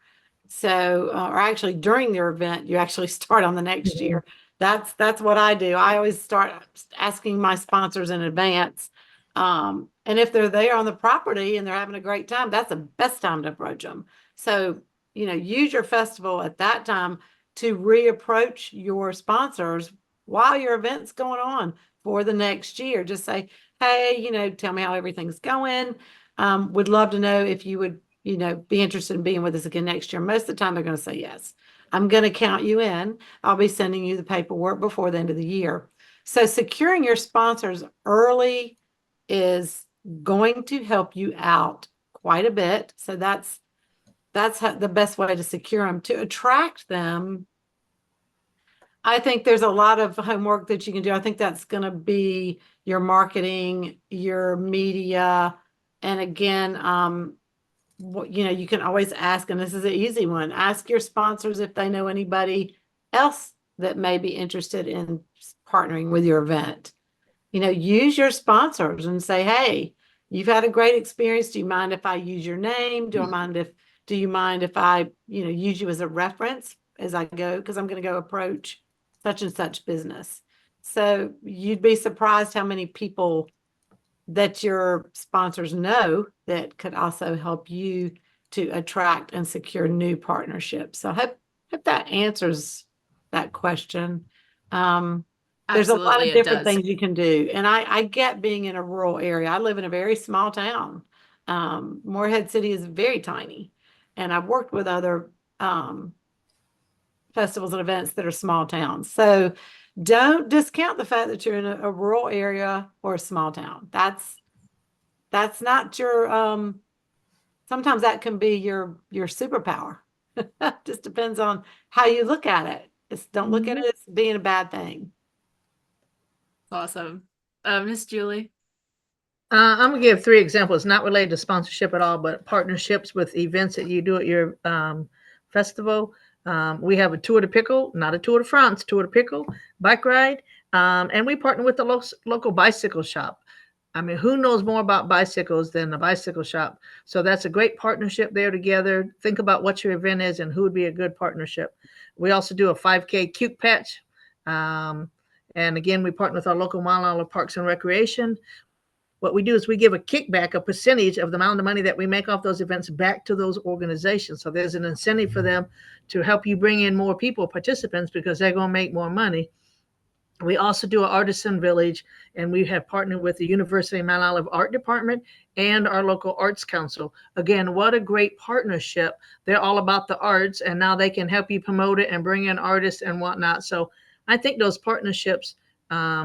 So, or actually during their event, you actually start on the next year. That's what I do. I always start asking my sponsors in advance. And if they're there on the property and they're having a great time, that's the best time to approach them. So, use your festival at that time to reapproach your sponsors while your event's going on for the next year. Just say, hey, tell me how everything's going. Would love to know if you would, be interested in being with us again next year. Most of the time they're going to say yes. I'm going to count you in. I'll be sending you the paperwork before the end of the year. So securing your sponsors early is going to help you out quite a bit. So that's the best way to secure them. To attract them, I think there's a lot of homework that you can do. I think that's going to be your marketing, your media, and again, you can always ask, and this is an easy one, ask your sponsors if they know anybody else that may be interested in partnering with your event. Use your sponsors and say, hey, you've had a great experience. Do you mind if I use your name? Do you mind if I, use you as a reference as I go? Because I'm going to go approach such and such business. So you'd be surprised how many people that your sponsors know that could also help you to attract and secure new partnerships. So I hope that answers that question. There's a lot of different things you can do. And I get being in a rural area. I live in a very small town. Morehead City is very tiny. And I've worked with other festivals and events that are small towns. So don't discount the fact that you're in a rural area or a small town. That's not your, sometimes that can be your superpower. Just depends on how you look at it. Don't look at it as being a bad thing. Awesome. Miss Julie. I'm gonna give 3 examples, not related to sponsorship at all, but partnerships with events that you do at your festival. We have a Tour de Pickle, not a Tour de France, Tour de Pickle bike ride, and we partner with the local bicycle shop. I mean, who knows more about bicycles than the bicycle shop? So that's a great partnership there together. Think about what your event is and who would be a good partnership. We also do a 5K cute patch. And again, we partner with our local Mile Parks and Recreation. what we do is we give a kickback, a percentage of the amount of money that we make off those events back to those organizations. So there's an incentive for them to help you bring in more people, participants, because they're going to make more money. We also do an artisan village, and we have partnered with the University of Mount Olive Art Department and our local arts council. Again, what a great partnership. They're all about the arts, and now they can help you promote it and bring in artists and whatnot. So I think those partnerships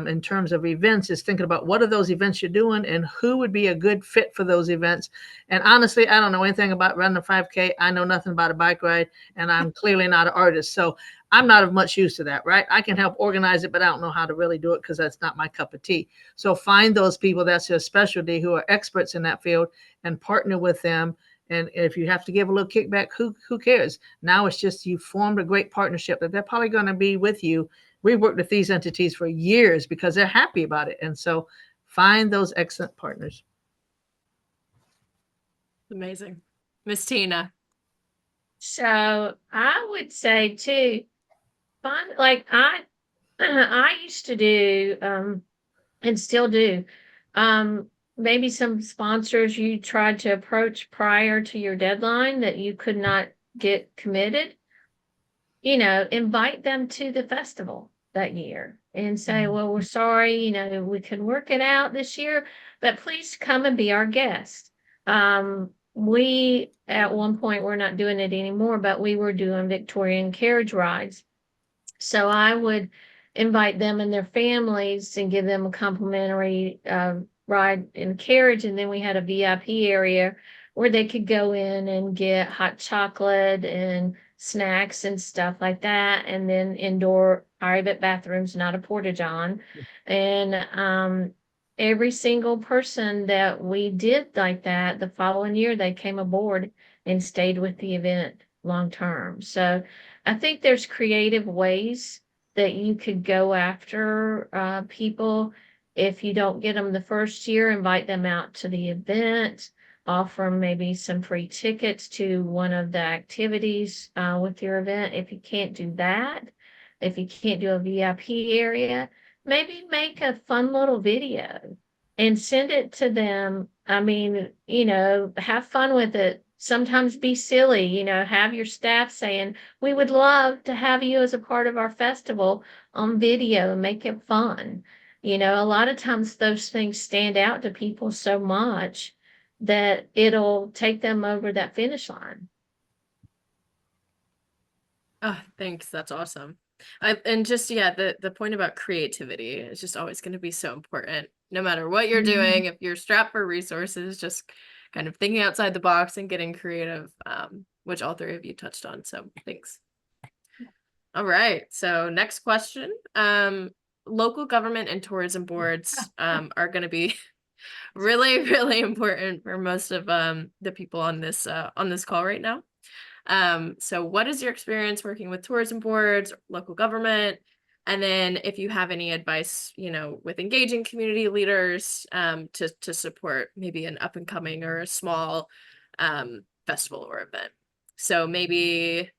in terms of events is thinking about what are those events you're doing and who would be a good fit for those events. And honestly, I don't know anything about running a 5K. I know nothing about a bike ride, and I'm clearly not an artist. So I'm not of much use to that, right? I can help organize it, but I don't know how to really do it because that's not my cup of tea. So find those people, that's their specialty, who are experts in that field, and partner with them. And if you have to give a little kickback, who cares? Now it's just you formed a great partnership that they're probably going to be with you. We've worked with these entities for years because they're happy about it. And so find those excellent partners. Amazing. Miss Tina. So I would say too, fun, like I used to do, and still do, maybe some sponsors you tried to approach prior to your deadline that you could not get committed, invite them to the festival that year and say, well, we're sorry, we can work it out this year, but please come and be our guest. We, at one point, we're not doing it anymore, but we were doing Victorian carriage rides. So I would invite them and their families and give them a complimentary ride in carriage. And then we had a VIP area where they could go in and get hot chocolate and snacks and stuff like that. And then indoor private bathrooms, not a porta-john. And every single person that we did like that, the following year, they came aboard and stayed with the event long term. So I think there's creative ways that you could go after people. If you don't get them the first year, invite them out to the event, offer maybe some free tickets to one of the activities with your event. If you can't do that, if you can't do a VIP area, maybe make a fun little video and send it to them. I mean, have fun with it. Sometimes be silly, have your staff saying, we would love to have you as a part of our festival on video and make it fun. A lot of times those things stand out to people so much that it'll take them over that finish line. Oh, thanks. That's awesome. And just, yeah, the point about creativity is just always going to be so important. No matter what you're doing, if you're strapped for resources, just kind of thinking outside the box and getting creative, which all three of you touched on. So thanks. All right. So next question. Local government and tourism boards are going to be really, really important for most of the people on this call right now. So what is your experience working with tourism boards, local government? And then if you have any advice, with engaging community leaders to support maybe an up and coming or a small festival or event. So maybe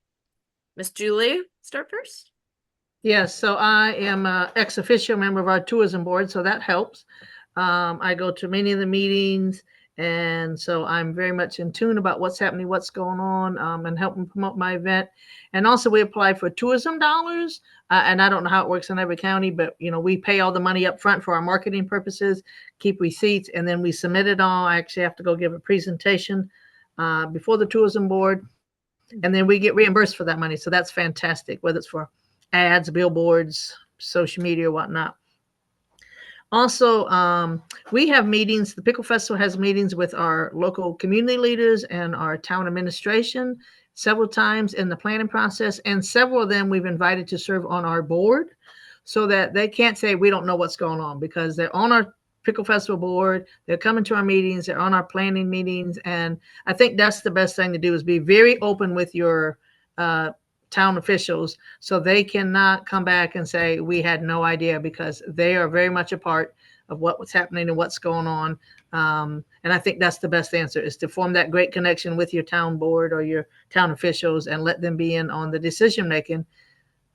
Miss Julie, start first. Yes, so I am an ex officio member of our tourism board, so that helps. I go to many of the meetings, and so I'm very much in tune about what's happening, what's going on, and helping promote my event. And also we apply for tourism dollars, and I don't know how it works in every county, but we pay all the money up front for our marketing purposes, keep receipts, and then we submit it all. I actually have to go give a presentation before the tourism board, and then we get reimbursed for that money. So that's fantastic, whether it's for ads, billboards, social media, or whatnot. Also, we have meetings. The Pickle Festival has meetings with our local community leaders and our town administration several times in the planning process. And several of them we've invited to serve on our board so that they can't say we don't know what's going on, because they're on our Pickle Festival board. They're coming to our meetings. They're on our planning meetings. And I think that's the best thing to do, is be very open with your town officials, so they cannot come back and say we had no idea, because they are very much a part of what was happening and what's going on. And I think that's the best answer, is to form that great connection with your town board or your town officials and let them be in on the decision making,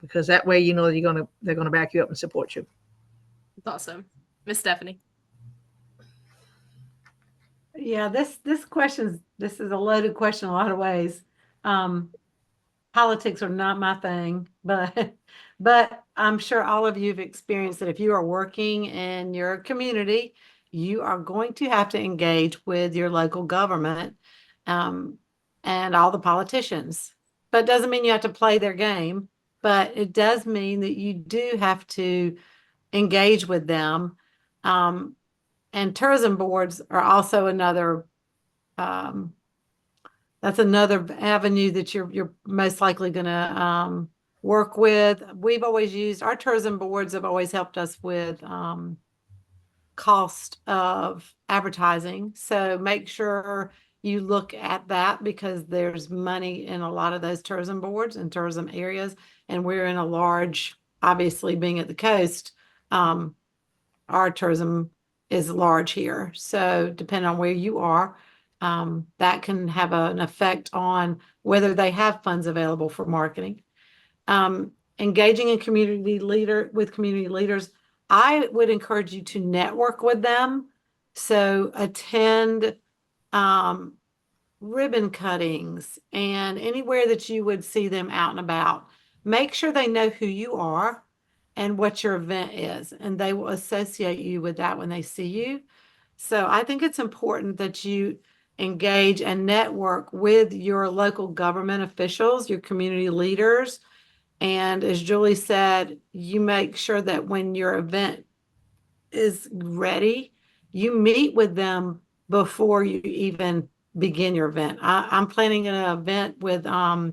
because that way they're gonna back you up and support you. That's awesome. Miss Stephanie. Yeah, this this is a loaded question in a lot of ways. Politics are not my thing, but but I'm sure all of you have experienced that if you are working in your community, you are going to have to engage with your local government, um, and all the politicians. But it doesn't mean you have to play their game, but it does mean that you do have to engage with them. And tourism boards are also another, um, that's another avenue that you're most likely going to work with. We've always used, our tourism boards have always helped us with cost of advertising. So make sure you look at that because there's money in a lot of those tourism boards and tourism areas. And we're in a large, obviously being at the coast, our tourism is large here. So depending on where you are, that can have an effect on whether they have funds available for marketing. Engaging in community leaders, I would encourage you to network with them. So attend ribbon cuttings and anywhere that you would see them out and about. Make sure they know who you are and what your event is, and they will associate you with that when they see you. So I think it's important that you engage and network with your local government officials, your community leaders. And as Julie said, you make sure that when your event is ready, you meet with them before you even begin your event. I'm planning an event with uh,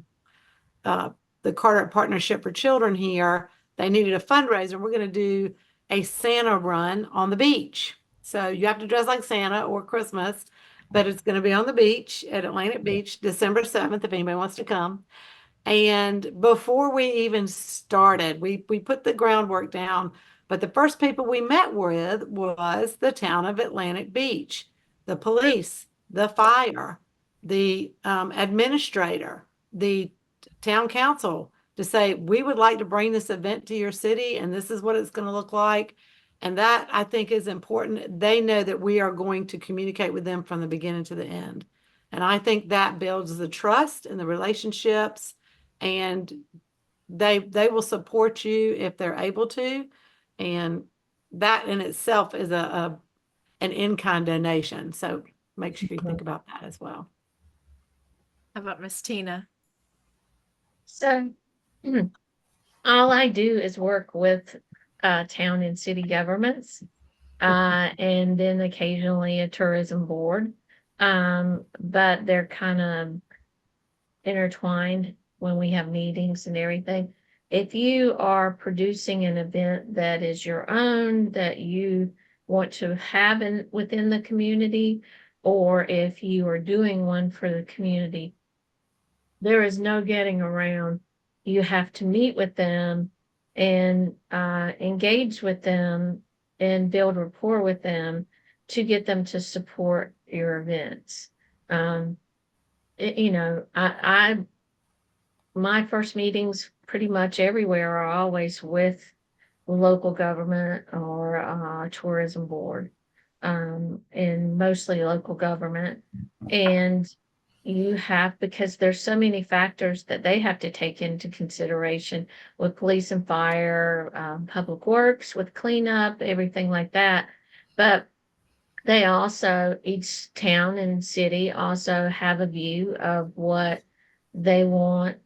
the Carter Partnership for Children here. They needed a fundraiser. We're going to do a Santa run on the beach. So you have to dress like Santa or Christmas, but it's going to be on the beach at Atlantic Beach, December 7th, if anybody wants to come. And before we even started, we put the groundwork down. But the first people we met with was the town of Atlantic Beach, the police, the fire, the administrator, the town council to say, we would like to bring this event to your city and this is what it's going to look like. And that I think is important. They know that we are going to communicate with them from the beginning to the end. And I think that builds the trust and the relationships, and they will support you if they're able to. And that in itself is an in-kind donation. So make sure you think about that as well. How about Miss Tina? So all I do is work with town and city governments, and then occasionally a tourism board. But they're kind of intertwined when we have meetings and everything. If you are producing an event that is your own, that you want to have within the community, or if you are doing one for the community, there is no getting around. You have to meet with them and engage with them and build rapport with them to get them to support your events. You know, my first meetings pretty much everywhere are always with local government or tourism board, and mostly local government. And you have, because there's so many factors that they have to take into consideration with police and fire, public works, with cleanup, everything like that. But they also, each town and city also have a view of what they want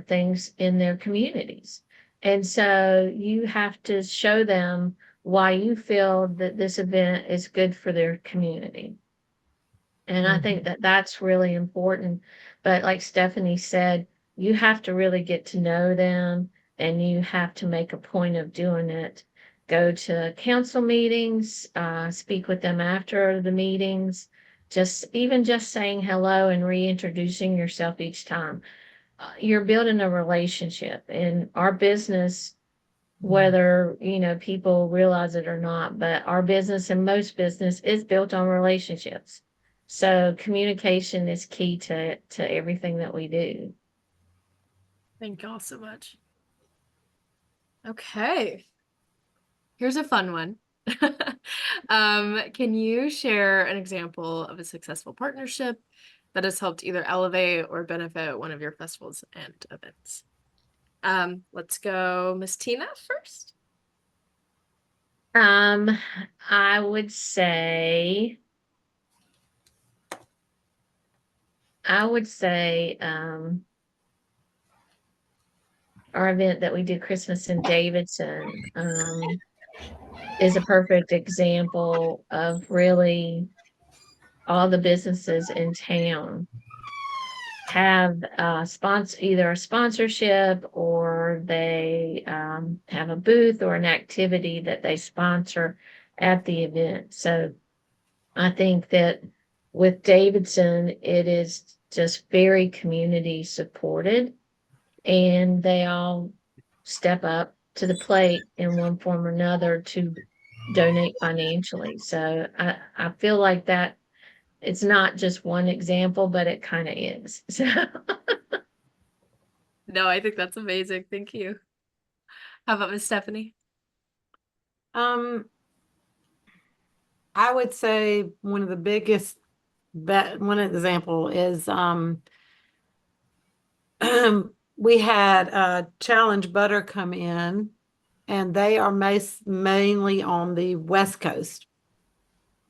things in their communities. And so you have to show them why you feel that this event is good for their community. And I think that that's really important. But like Stephanie said, you have to really get to know them and you have to make a point of doing it. Go to council meetings, speak with them after the meetings, just saying hello and reintroducing yourself each time. You're building a relationship in our business, whether people realize it or not, but our business and most business is built on relationships. So communication is key to everything that we do. Thank y'all so much. Okay. Here's a fun one. Can you share an example of a successful partnership that has helped either elevate or benefit one of your festivals and events? Let's go Miss Tina first. Um, I would say, our event that we did, Christmas in Davidson, is a perfect example of really all the businesses in town have either a sponsorship, or they have a booth or an activity that they sponsor at the event. So I think that with Davidson, it is just very community supported, and they all step up to the plate in one form or another to donate financially. So I feel like that it's not just one example, but it kind of is. So No, I think that's amazing. Thank you. How about Miss Stephanie? Um, I would say one of the biggest one example is we had Challenge Butter come in, and they are mainly on the West Coast.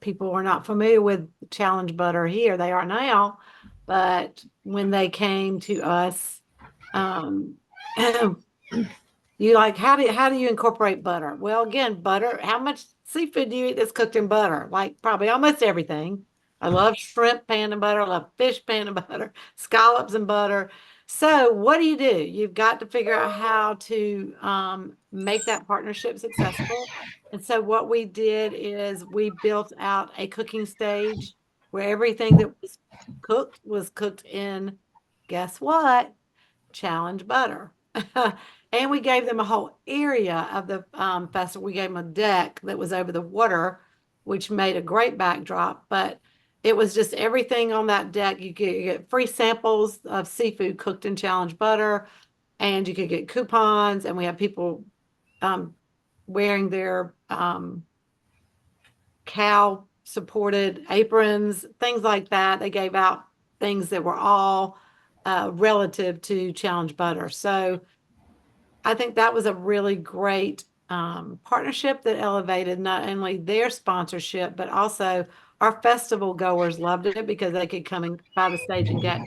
People are not familiar with Challenge Butter here. They are now, but when they came to us, you like, how do you incorporate butter? Well, again, butter, how much seafood do you eat that's cooked in butter? Like probably almost everything. I love shrimp pan and butter. I love fish pan and butter, scallops and butter. So what do? You've got to figure out how to make that partnership successful. And so what we did is we built out a cooking stage where everything that was cooked in, guess what? Challenge Butter. And we gave them a whole area of the festival. We gave them a deck that was over the water, which made a great backdrop. But it was just everything on that deck. You could get free samples of seafood cooked in Challenge Butter, and you could get coupons. And we have people wearing their cow supported aprons, things like that. They gave out things that were all relative to Challenge Butter. So I think that was a really great partnership that elevated not only their sponsorship, but also our festival goers loved it because they could come and by the stage and get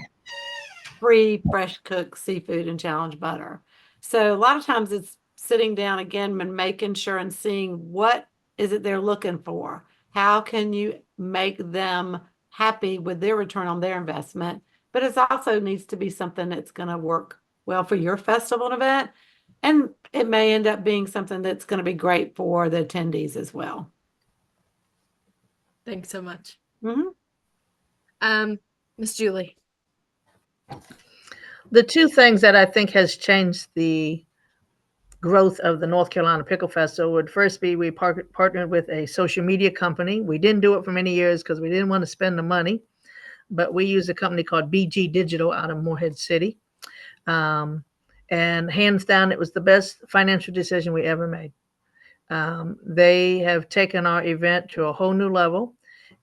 free fresh cooked seafood and Challenge Butter. So a lot of times it's sitting down again and making sure and seeing what is it they're looking for. How can you make them happy with their return on their investment? But it also needs to be something that's going to work well for your festival and event. And it may end up being something that's going to be great for the attendees as well. Thanks so much. Mm-hmm. Miss Julie. The two things that I think has changed the growth of the North Carolina Pickle Festival would first be we partnered with a social media company. We didn't do it for many years because we didn't want to spend the money, but we used a company called BG Digital out of Morehead City. And hands down, it was the best financial decision we ever made. They have taken our event to a whole new level.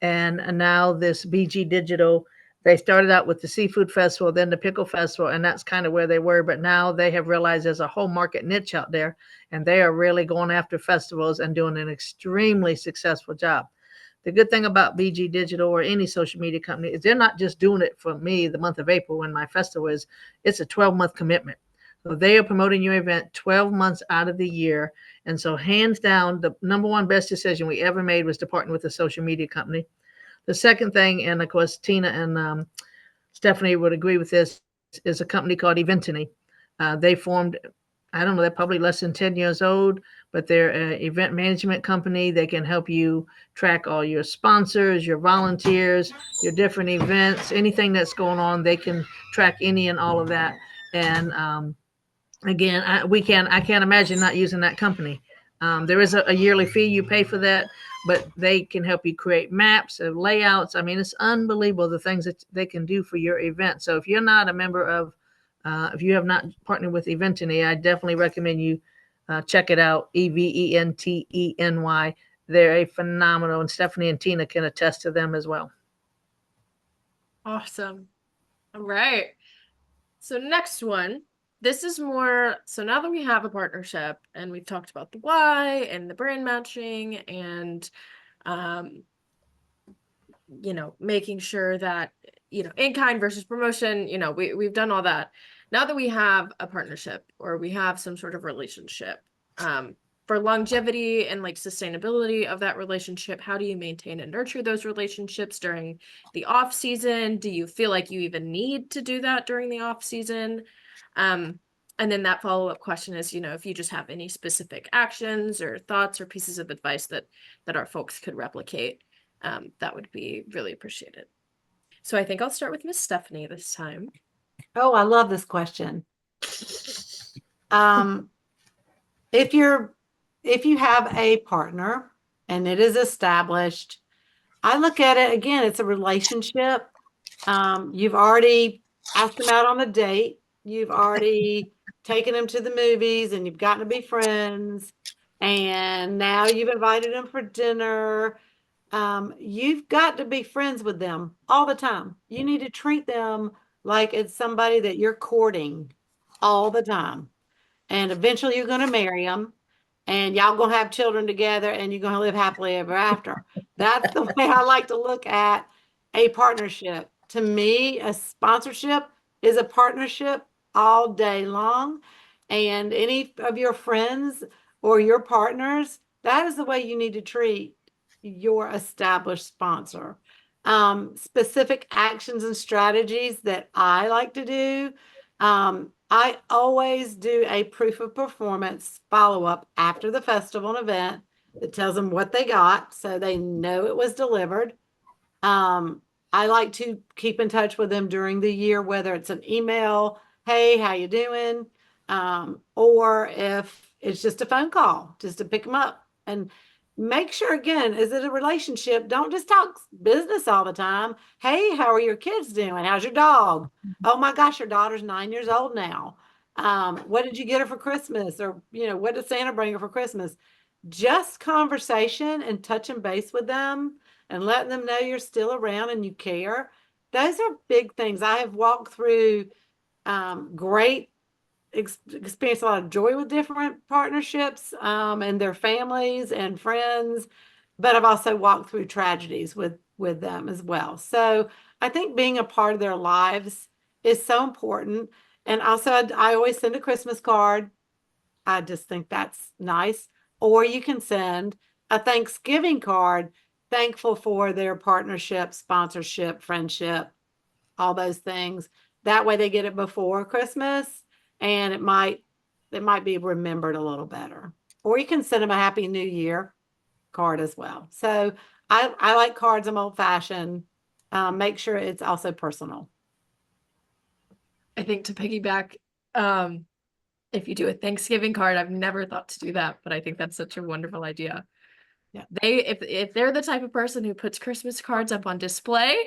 And now this BG Digital, they started out with the Seafood Festival, then the Pickle Festival, and that's kind of where they were. But now they have realized there's a whole market niche out there, and they are really going after festivals and doing an extremely successful job. The good thing about BG Digital or any social media company is they're not just doing it for me the month of April when my festival is, it's a 12-month commitment. So they are promoting your event 12 months out of the year. And so hands down, the number one best decision we ever made was to partner with a social media company. The second thing, and of course, Tina and Stephanie would agree with this, is a company called Eventini. They formed, I don't know, they're probably less than 10 years old, but they're an event management company. They can help you track all your sponsors, your volunteers, your different events, anything that's going on. They can track any and all of that. And again, I can't imagine not using that company. There is a yearly fee you pay for that, but they can help you create maps and layouts. I mean, it's unbelievable the things that they can do for your event. So if you're not a member of, if you have not partnered with Eventini, I definitely recommend you check it out. Eventeny. they're a phenomenal, and Stephanie and Tina can attest to them as well. Awesome. All right. So next one, this is more, so now that we have a partnership and we've talked about the why and the brand matching and, making sure that, in-kind versus promotion, we've done all that. Now that we have a partnership or we have some sort of relationship, for longevity and like sustainability of that relationship, how do you maintain and nurture those relationships during the off season? Do you feel like you even need to do that during the off season? And then that follow-up question is, if you just have any specific actions or thoughts or pieces of advice that our folks could replicate, that would be really appreciated. So I think I'll start with Miss Stephanie this time. Oh, I love this question. If you have a partner and it is established, I look at it again, it's a relationship. You've already asked them out on a date. You've already taken them to the movies and you've gotten to be friends. And now you've invited them for dinner. You've got to be friends with them all the time. You need to treat them like it's somebody that you're courting all the time. And eventually you're going to marry them and y'all going to have children together and you're going to live happily ever after. That's the way I like to look at a partnership. To me, a sponsorship is a partnership all day long. And any of your friends or your partners, that is the way you need to treat your established sponsor. Specific actions and strategies that I like to do. I always do a proof of performance follow-up after the festival and event that tells them what they got so they know it was delivered. I like to keep in touch with them during the year, whether it's an email, hey, how you doing? Or if it's just a phone call, just to pick them up and make sure, again, is it a relationship? Don't just talk business all the time. Hey, how are your kids doing? How's your dog? Oh my gosh, your daughter's 9 years old now. What did you get her for Christmas? Or, what did Santa bring her for Christmas? Just conversation and touching base with them and letting them know you're still around and you care. Those are big things. I have walked through great experience, a lot of joy with different partnerships and their families and friends, but I've also walked through tragedies with them as well. So I think being a part of their lives is so important. And also, I always send a Christmas card. I just think that's nice. Or you can send a Thanksgiving card, thankful for their partnership, sponsorship, friendship, all those things. That way they get it before Christmas and it might be remembered a little better. Or you can send them a Happy New Year card as well. So I like cards. I'm old fashioned. Make sure it's also personal. I think to piggyback, if you do a Thanksgiving card, I've never thought to do that, but I think that's such a wonderful idea. Yeah. If they're the type of person who puts Christmas cards up on display,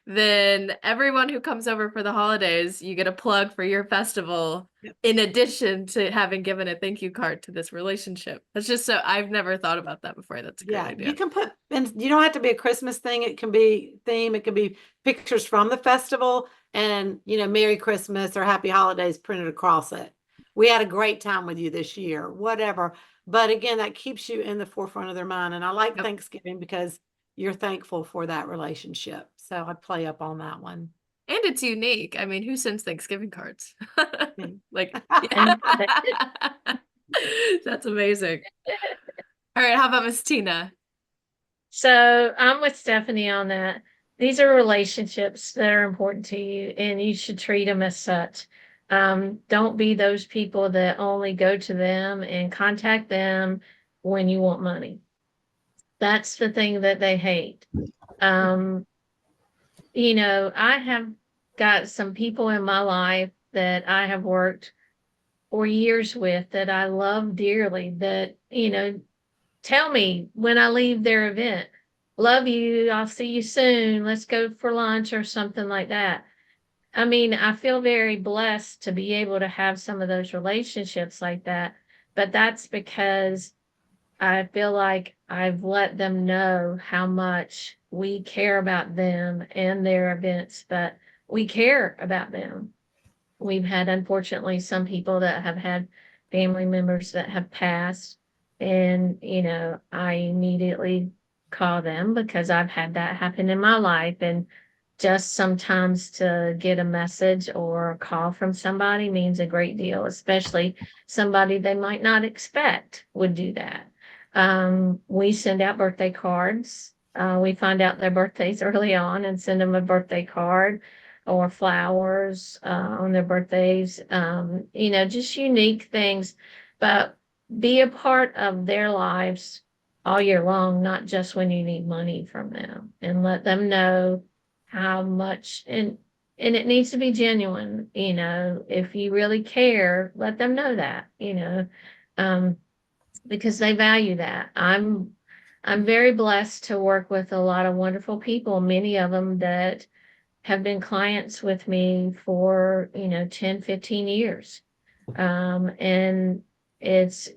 then everyone who comes over for the holidays, you get a plug for your festival, Yep. in addition to having given a thank you card to this relationship. That's just so, I've never thought about that before. That's a great idea. You can put, and you don't have to be a Christmas thing. It can be theme. It can be pictures from the festival and, Merry Christmas or Happy Holidays printed across it. We had a great time with you this year, whatever. But again, that keeps you in the forefront of their mind. And I like Yep. Thanksgiving because you're thankful for that relationship. So I play up on that one. And it's unique. I mean, who sends Thanksgiving cards? Like, And that's amazing. All right, how about Miss Tina? so I'm with Stephanie on that. These are relationships that are important to you, and you should treat them as such. Don't be those people that only go to them and contact them when you want money. That's the thing that they hate. I have got some people in my life that I have worked for years with that I love dearly that, tell me when I leave their event, love you, I'll see you soon, let's go for lunch or something like that. I mean, I feel very blessed to be able to have some of those relationships like that, but that's because I feel like I've let them know how much we care about them and their events, but we care about them. We've had, unfortunately, some people that have had family members that have passed, and, I immediately call them because I've had that happen in my life. And just sometimes to get a message or a call from somebody means a great deal, especially somebody they might not expect would do that. We send out birthday cards. We find out their birthdays early on and send them a birthday card or flowers on their birthdays. Just unique things, but be a part of their lives all year long, not just when you need money from them, and let them know how much. And it needs to be genuine. If you really care, let them know that, um, because they value that. I'm very blessed to work with a lot of wonderful people, many of them that have been clients with me for, 10, 15 years. And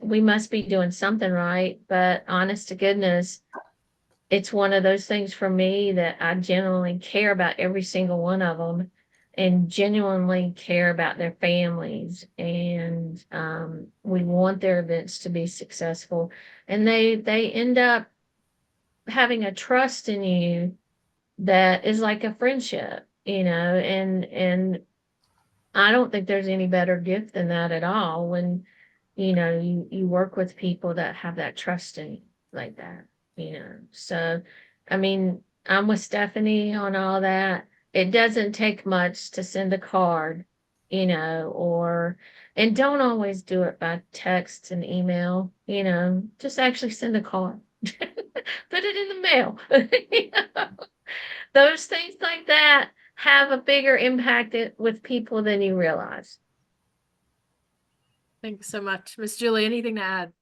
we must be doing something right, but honest to goodness, it's one of those things for me that I genuinely care about every single one of them and genuinely care about their families. And we want their events to be successful. And they end up having a trust in you that is like a friendship, and I don't think there's any better gift than that at all when, you work with people that have that trust in you like that. So, I mean, I'm with Stephanie on all that. It doesn't take much to send a card, and don't always do it by text and email, just actually send a card. Put it in the mail. Those things like that have a bigger impact with people than you realize. Thanks so much. Miss Julie, anything to add?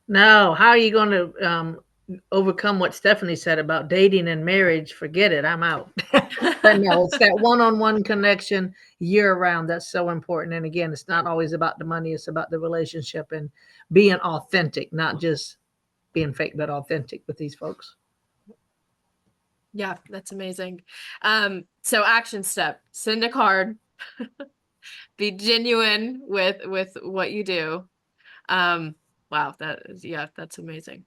No, how are you going to overcome what Stephanie said about dating and marriage? Forget it. I'm out. But no, it's that one-on-one connection year round that's so important. And again, it's not always about the money, it's about the relationship and being authentic, not just being fake, but authentic with these folks. Yeah, that's amazing. So action step, send a card, be genuine with what you do. Wow, that's amazing.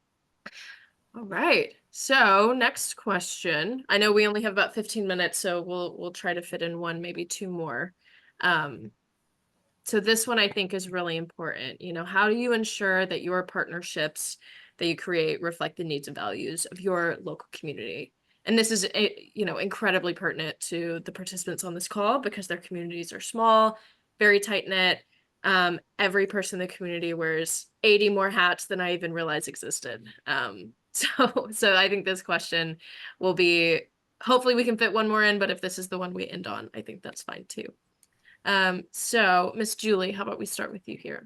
All right. So next question. I know we only have about 15 minutes, so we'll try to fit in one, maybe two more. So this one I think is really important. How do you ensure that your partnerships that you create reflect the needs and values of your local community? And this is, incredibly pertinent to the participants on this call because their communities are small, very tight knit. Every person in the community wears 80 more hats than I even realized existed. So I think this question will be, hopefully we can fit one more in, but if this is the one we end on, I think that's fine too. So Miss Julie, how about we start with you here?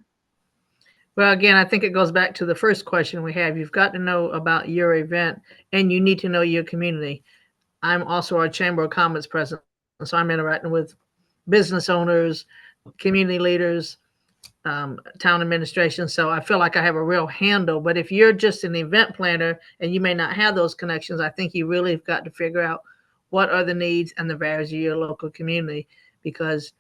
Well, again, I think it goes back to the first question we have. You've got to know about your event and you need to know your community. I'm also our Chamber of Commerce president, so I'm interacting with business owners, community leaders, town administration. So I feel like I have a real handle. But if you're just an event planner and you may not have those connections, I think you really have got to figure out what are the needs and the values of your local community, because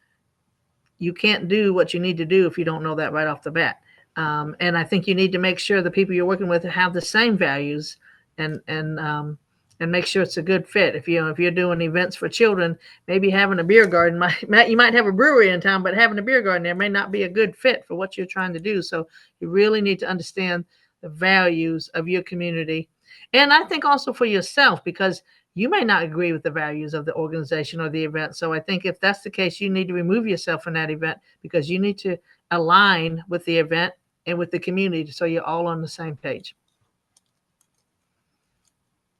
you can't do what you need to do if you don't know that right off the bat. And I think you need to make sure the people you're working with have the same values and make sure it's a good fit. If you're doing events for children, maybe having a beer garden you might have a brewery in town, but having a beer garden there may not be a good fit for what you're trying to do. So you really need to understand the values of your community. And I think also for yourself, because you may not agree with the values of the organization or the event. So I think if that's the case, you need to remove yourself from that event because you need to align with the event and with the community so you're all on the same page.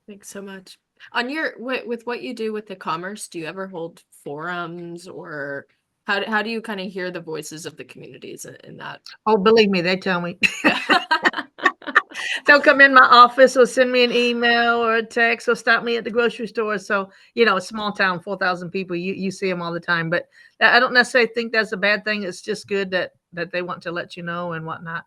Thanks so much. On with what you do with the commerce, do you ever hold forums, or how do you kind of hear the voices of the communities in that? Oh, believe me, they tell me. They'll come in my office or send me an email or a text or stop me at the grocery store. So, a small town, 4,000 people, you see them all the time. But I don't necessarily think that's a bad thing. It's just good that they want to let you know and whatnot.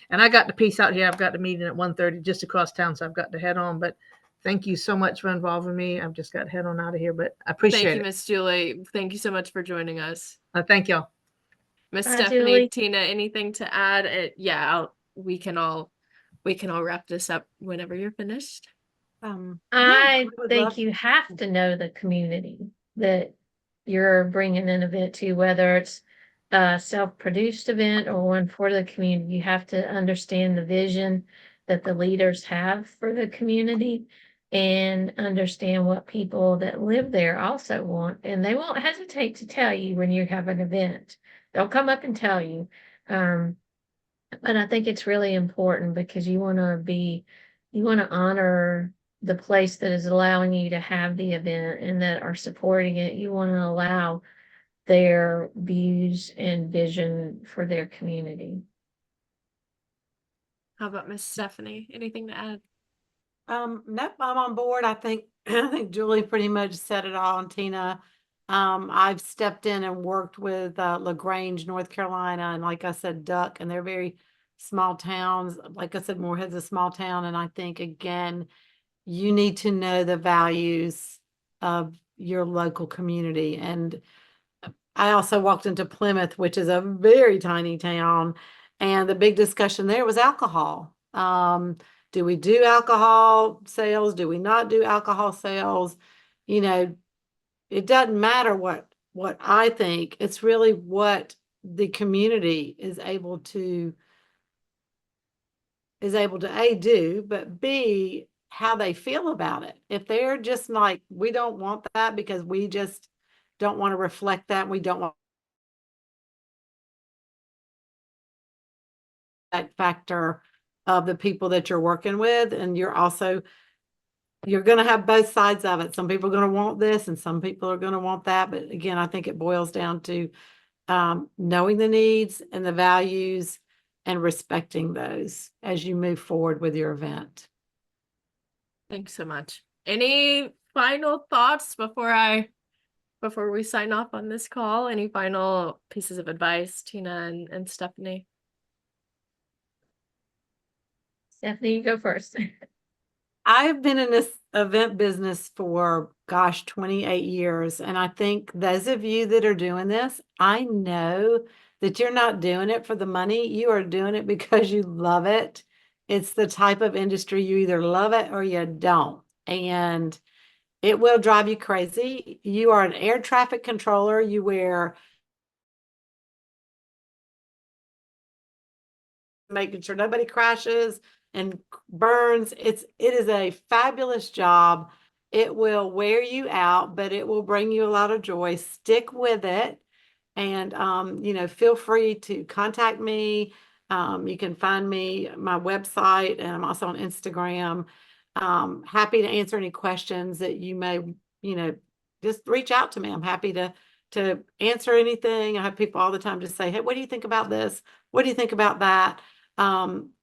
And I got the piece out here. I've got the meeting at 1:30 just across town, so I've got to head on. But thank you so much for involving me. I've just got to head on out of here, but I Thank appreciate you, it. Miss Julie. Thank you so much for joining us. Thank y'all. Miss Bye, Stephanie, Julie. Tina, anything to add? We can all wrap this up whenever you're finished. Yeah, I would think love- you have to know the community that you're bringing an event to, whether it's a self-produced event or one for the community. You have to understand the vision that the leaders have for the community and understand what people that live there also want. And they won't hesitate to tell you when you have an event. They'll come up and tell you. But I think it's really important because you want to honor the place that is allowing you to have the event and that are supporting it. You want to allow their views and vision for their community. How about Miss Stephanie? Anything to add? Nope, I'm on board. I think I think Julie pretty much said it all, and Tina. I've stepped in and worked with LaGrange, North Carolina, and like I said, Duck, and they're very small towns. Like I said, Moorhead's a small town, and I think again, you need to know the values of your local community. And I also walked into Plymouth, which is a very tiny town, and the big discussion there was alcohol. Do we do alcohol sales? Do we not do alcohol sales? You know, it doesn't matter what I think. It's really what the community is able to A, do, but B, how they feel about it. If they're just like, we don't want that because we just don't want to reflect that, we don't want that factor of the people that you're working with, and you're going to have both sides of it. Some people are going to want this and some people are going to want that. But again, I think it boils down to knowing the needs and the values and respecting those as you move forward with your event. Thanks so much. Any final thoughts before we sign off on this call? Any final pieces of advice, Tina and Stephanie? Stephanie, you go first. I've been in this event business for, gosh, 28 years. And I think those of you that are doing this, I know that you're not doing it for the money. You are doing it because you love it. It's the type of industry you either love it or you don't. And it will drive you crazy. You are an air traffic controller. You wear making sure nobody crashes and burns. It is a fabulous job. It will wear you out, but it will bring you a lot of joy. Stick with it. And feel free to contact me. You can find me my website, and I'm also on Instagram. Happy to answer any questions that you may, just reach out to me. I'm happy to answer anything. I have people all the time just say, hey, what do you think about this? What do you think about that?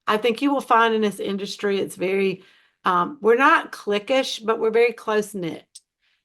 I think you will find in this industry, it's very, we're not cliquish, but we're very close knit.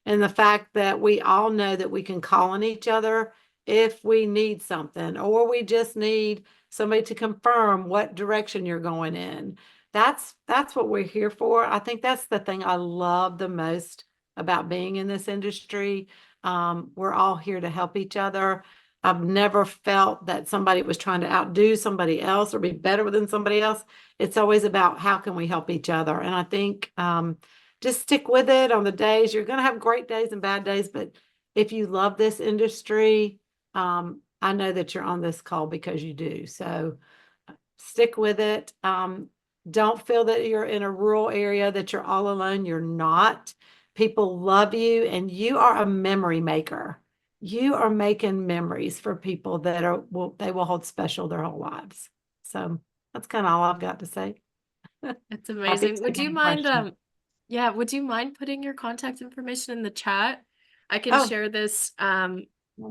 And the fact that we all know that we can call on each other if we need something, or we just need somebody to confirm what direction you're going in. That's what we're here for. I think that's the thing I love the most about being in this industry. We're all here to help each other. I've never felt that somebody was trying to outdo somebody else or be better than somebody else. It's always about how can we help each other. And I think just stick with it on the days. You're going to have great days and bad days, but if you love this industry, I know that you're on this call because you do. So stick with it. Don't feel that you're in a rural area, that you're all alone. You're not. People love you, and you are a memory maker. You are making memories for people that they will hold special their whole lives. So that's kind of all I've got to say. It's Happy amazing. to Would take you any mind questions. would you mind putting your contact information in the chat? I can Oh. share this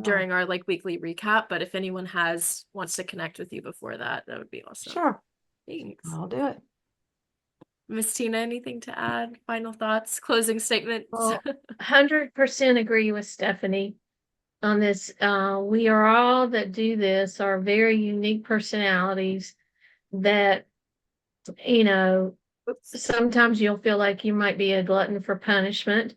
during our weekly recap, but if anyone wants to connect with you before that would be awesome. Sure, Thanks. I'll do it. Miss Tina, anything to add? Final thoughts, closing statements? Well, 100% agree with Stephanie on this. We are all that do this are very unique personalities that, you know, Oops. sometimes you'll feel like you might be a glutton for punishment.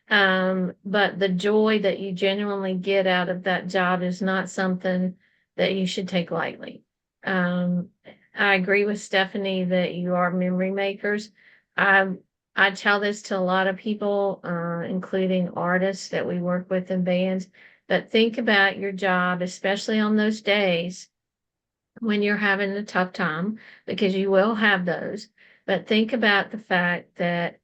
But the joy that you genuinely get out of that job is not something that you should take lightly. Um, I agree with Stephanie that you are memory makers. I I tell this to a lot of people, including artists that we work with in bands. But think about your job, especially on those days when you're having a tough time, because you will have those. But think about the fact that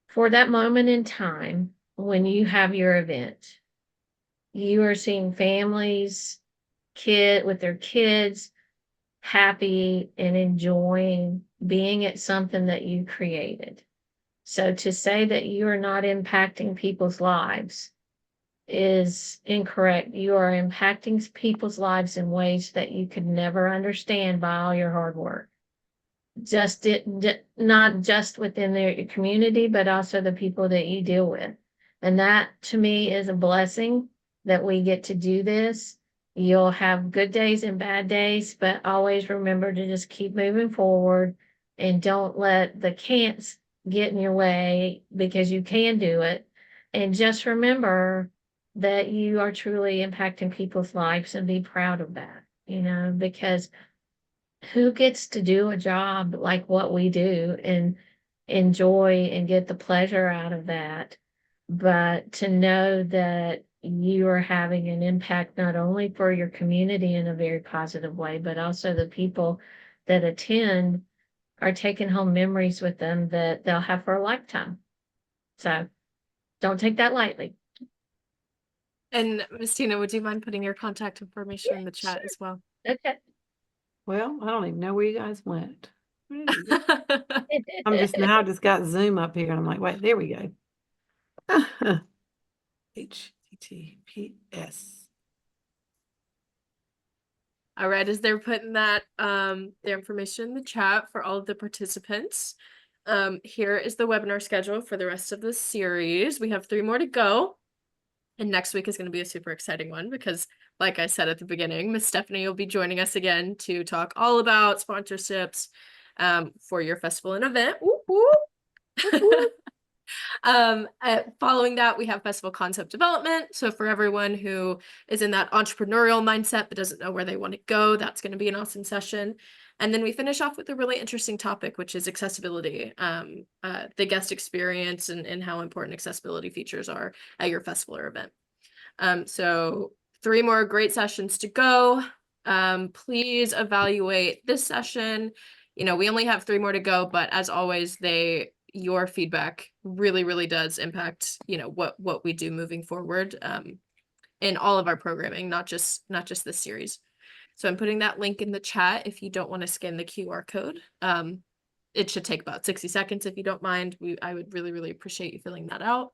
for that moment in time, when you have your event, you are seeing families, with their kids happy and enjoying being at something that you created. So to say that you are not impacting people's lives is incorrect. You are impacting people's lives in ways that you could never understand by all your hard work. Not just within their community, but also the people that you deal with. And that to me is a blessing that we get to do this. You'll have good days and bad days, but always remember to just keep moving forward and don't let the can'ts get in your way, because you can do it. And just remember that you are truly impacting people's lives and be proud of that, because who gets to do a job like what we do and enjoy and get the pleasure out of that? But to know that you are having an impact not only for your community in a very positive way, but also the people that attend are taking home memories with them that they'll have for a lifetime. So don't take that lightly. And Miss Tina, would you mind putting your contact information in the chat Sure. as well? Okay. Well, I don't even know where you guys went. I just got Zoom up here and I'm like, wait, there we go. HTTPS. All right, as they're putting that their information in the chat for all of the participants. Here is the webinar schedule for the rest of the series. We have 3 more to go. And next week is going to be a super exciting one because, like I said at the beginning, Miss Stephanie will be joining us again to talk all about sponsorships for your festival and event. Whoop, whoop. Following that, we have festival concept development. So for everyone who is in that entrepreneurial mindset but doesn't know where they want to go, that's going to be an awesome session. And then we finish off with a really interesting topic, which is accessibility, the guest experience and how important accessibility features are at your festival or event. So 3 more great sessions to go. Please evaluate this session. We only have 3 more to go, but as always, your feedback really, really does impact, what we do moving forward, in all of our programming, not just this series. So I'm putting that link in the chat if you don't want to scan the QR code. It should take about 60 seconds if you don't mind. I would really, really appreciate you filling that out.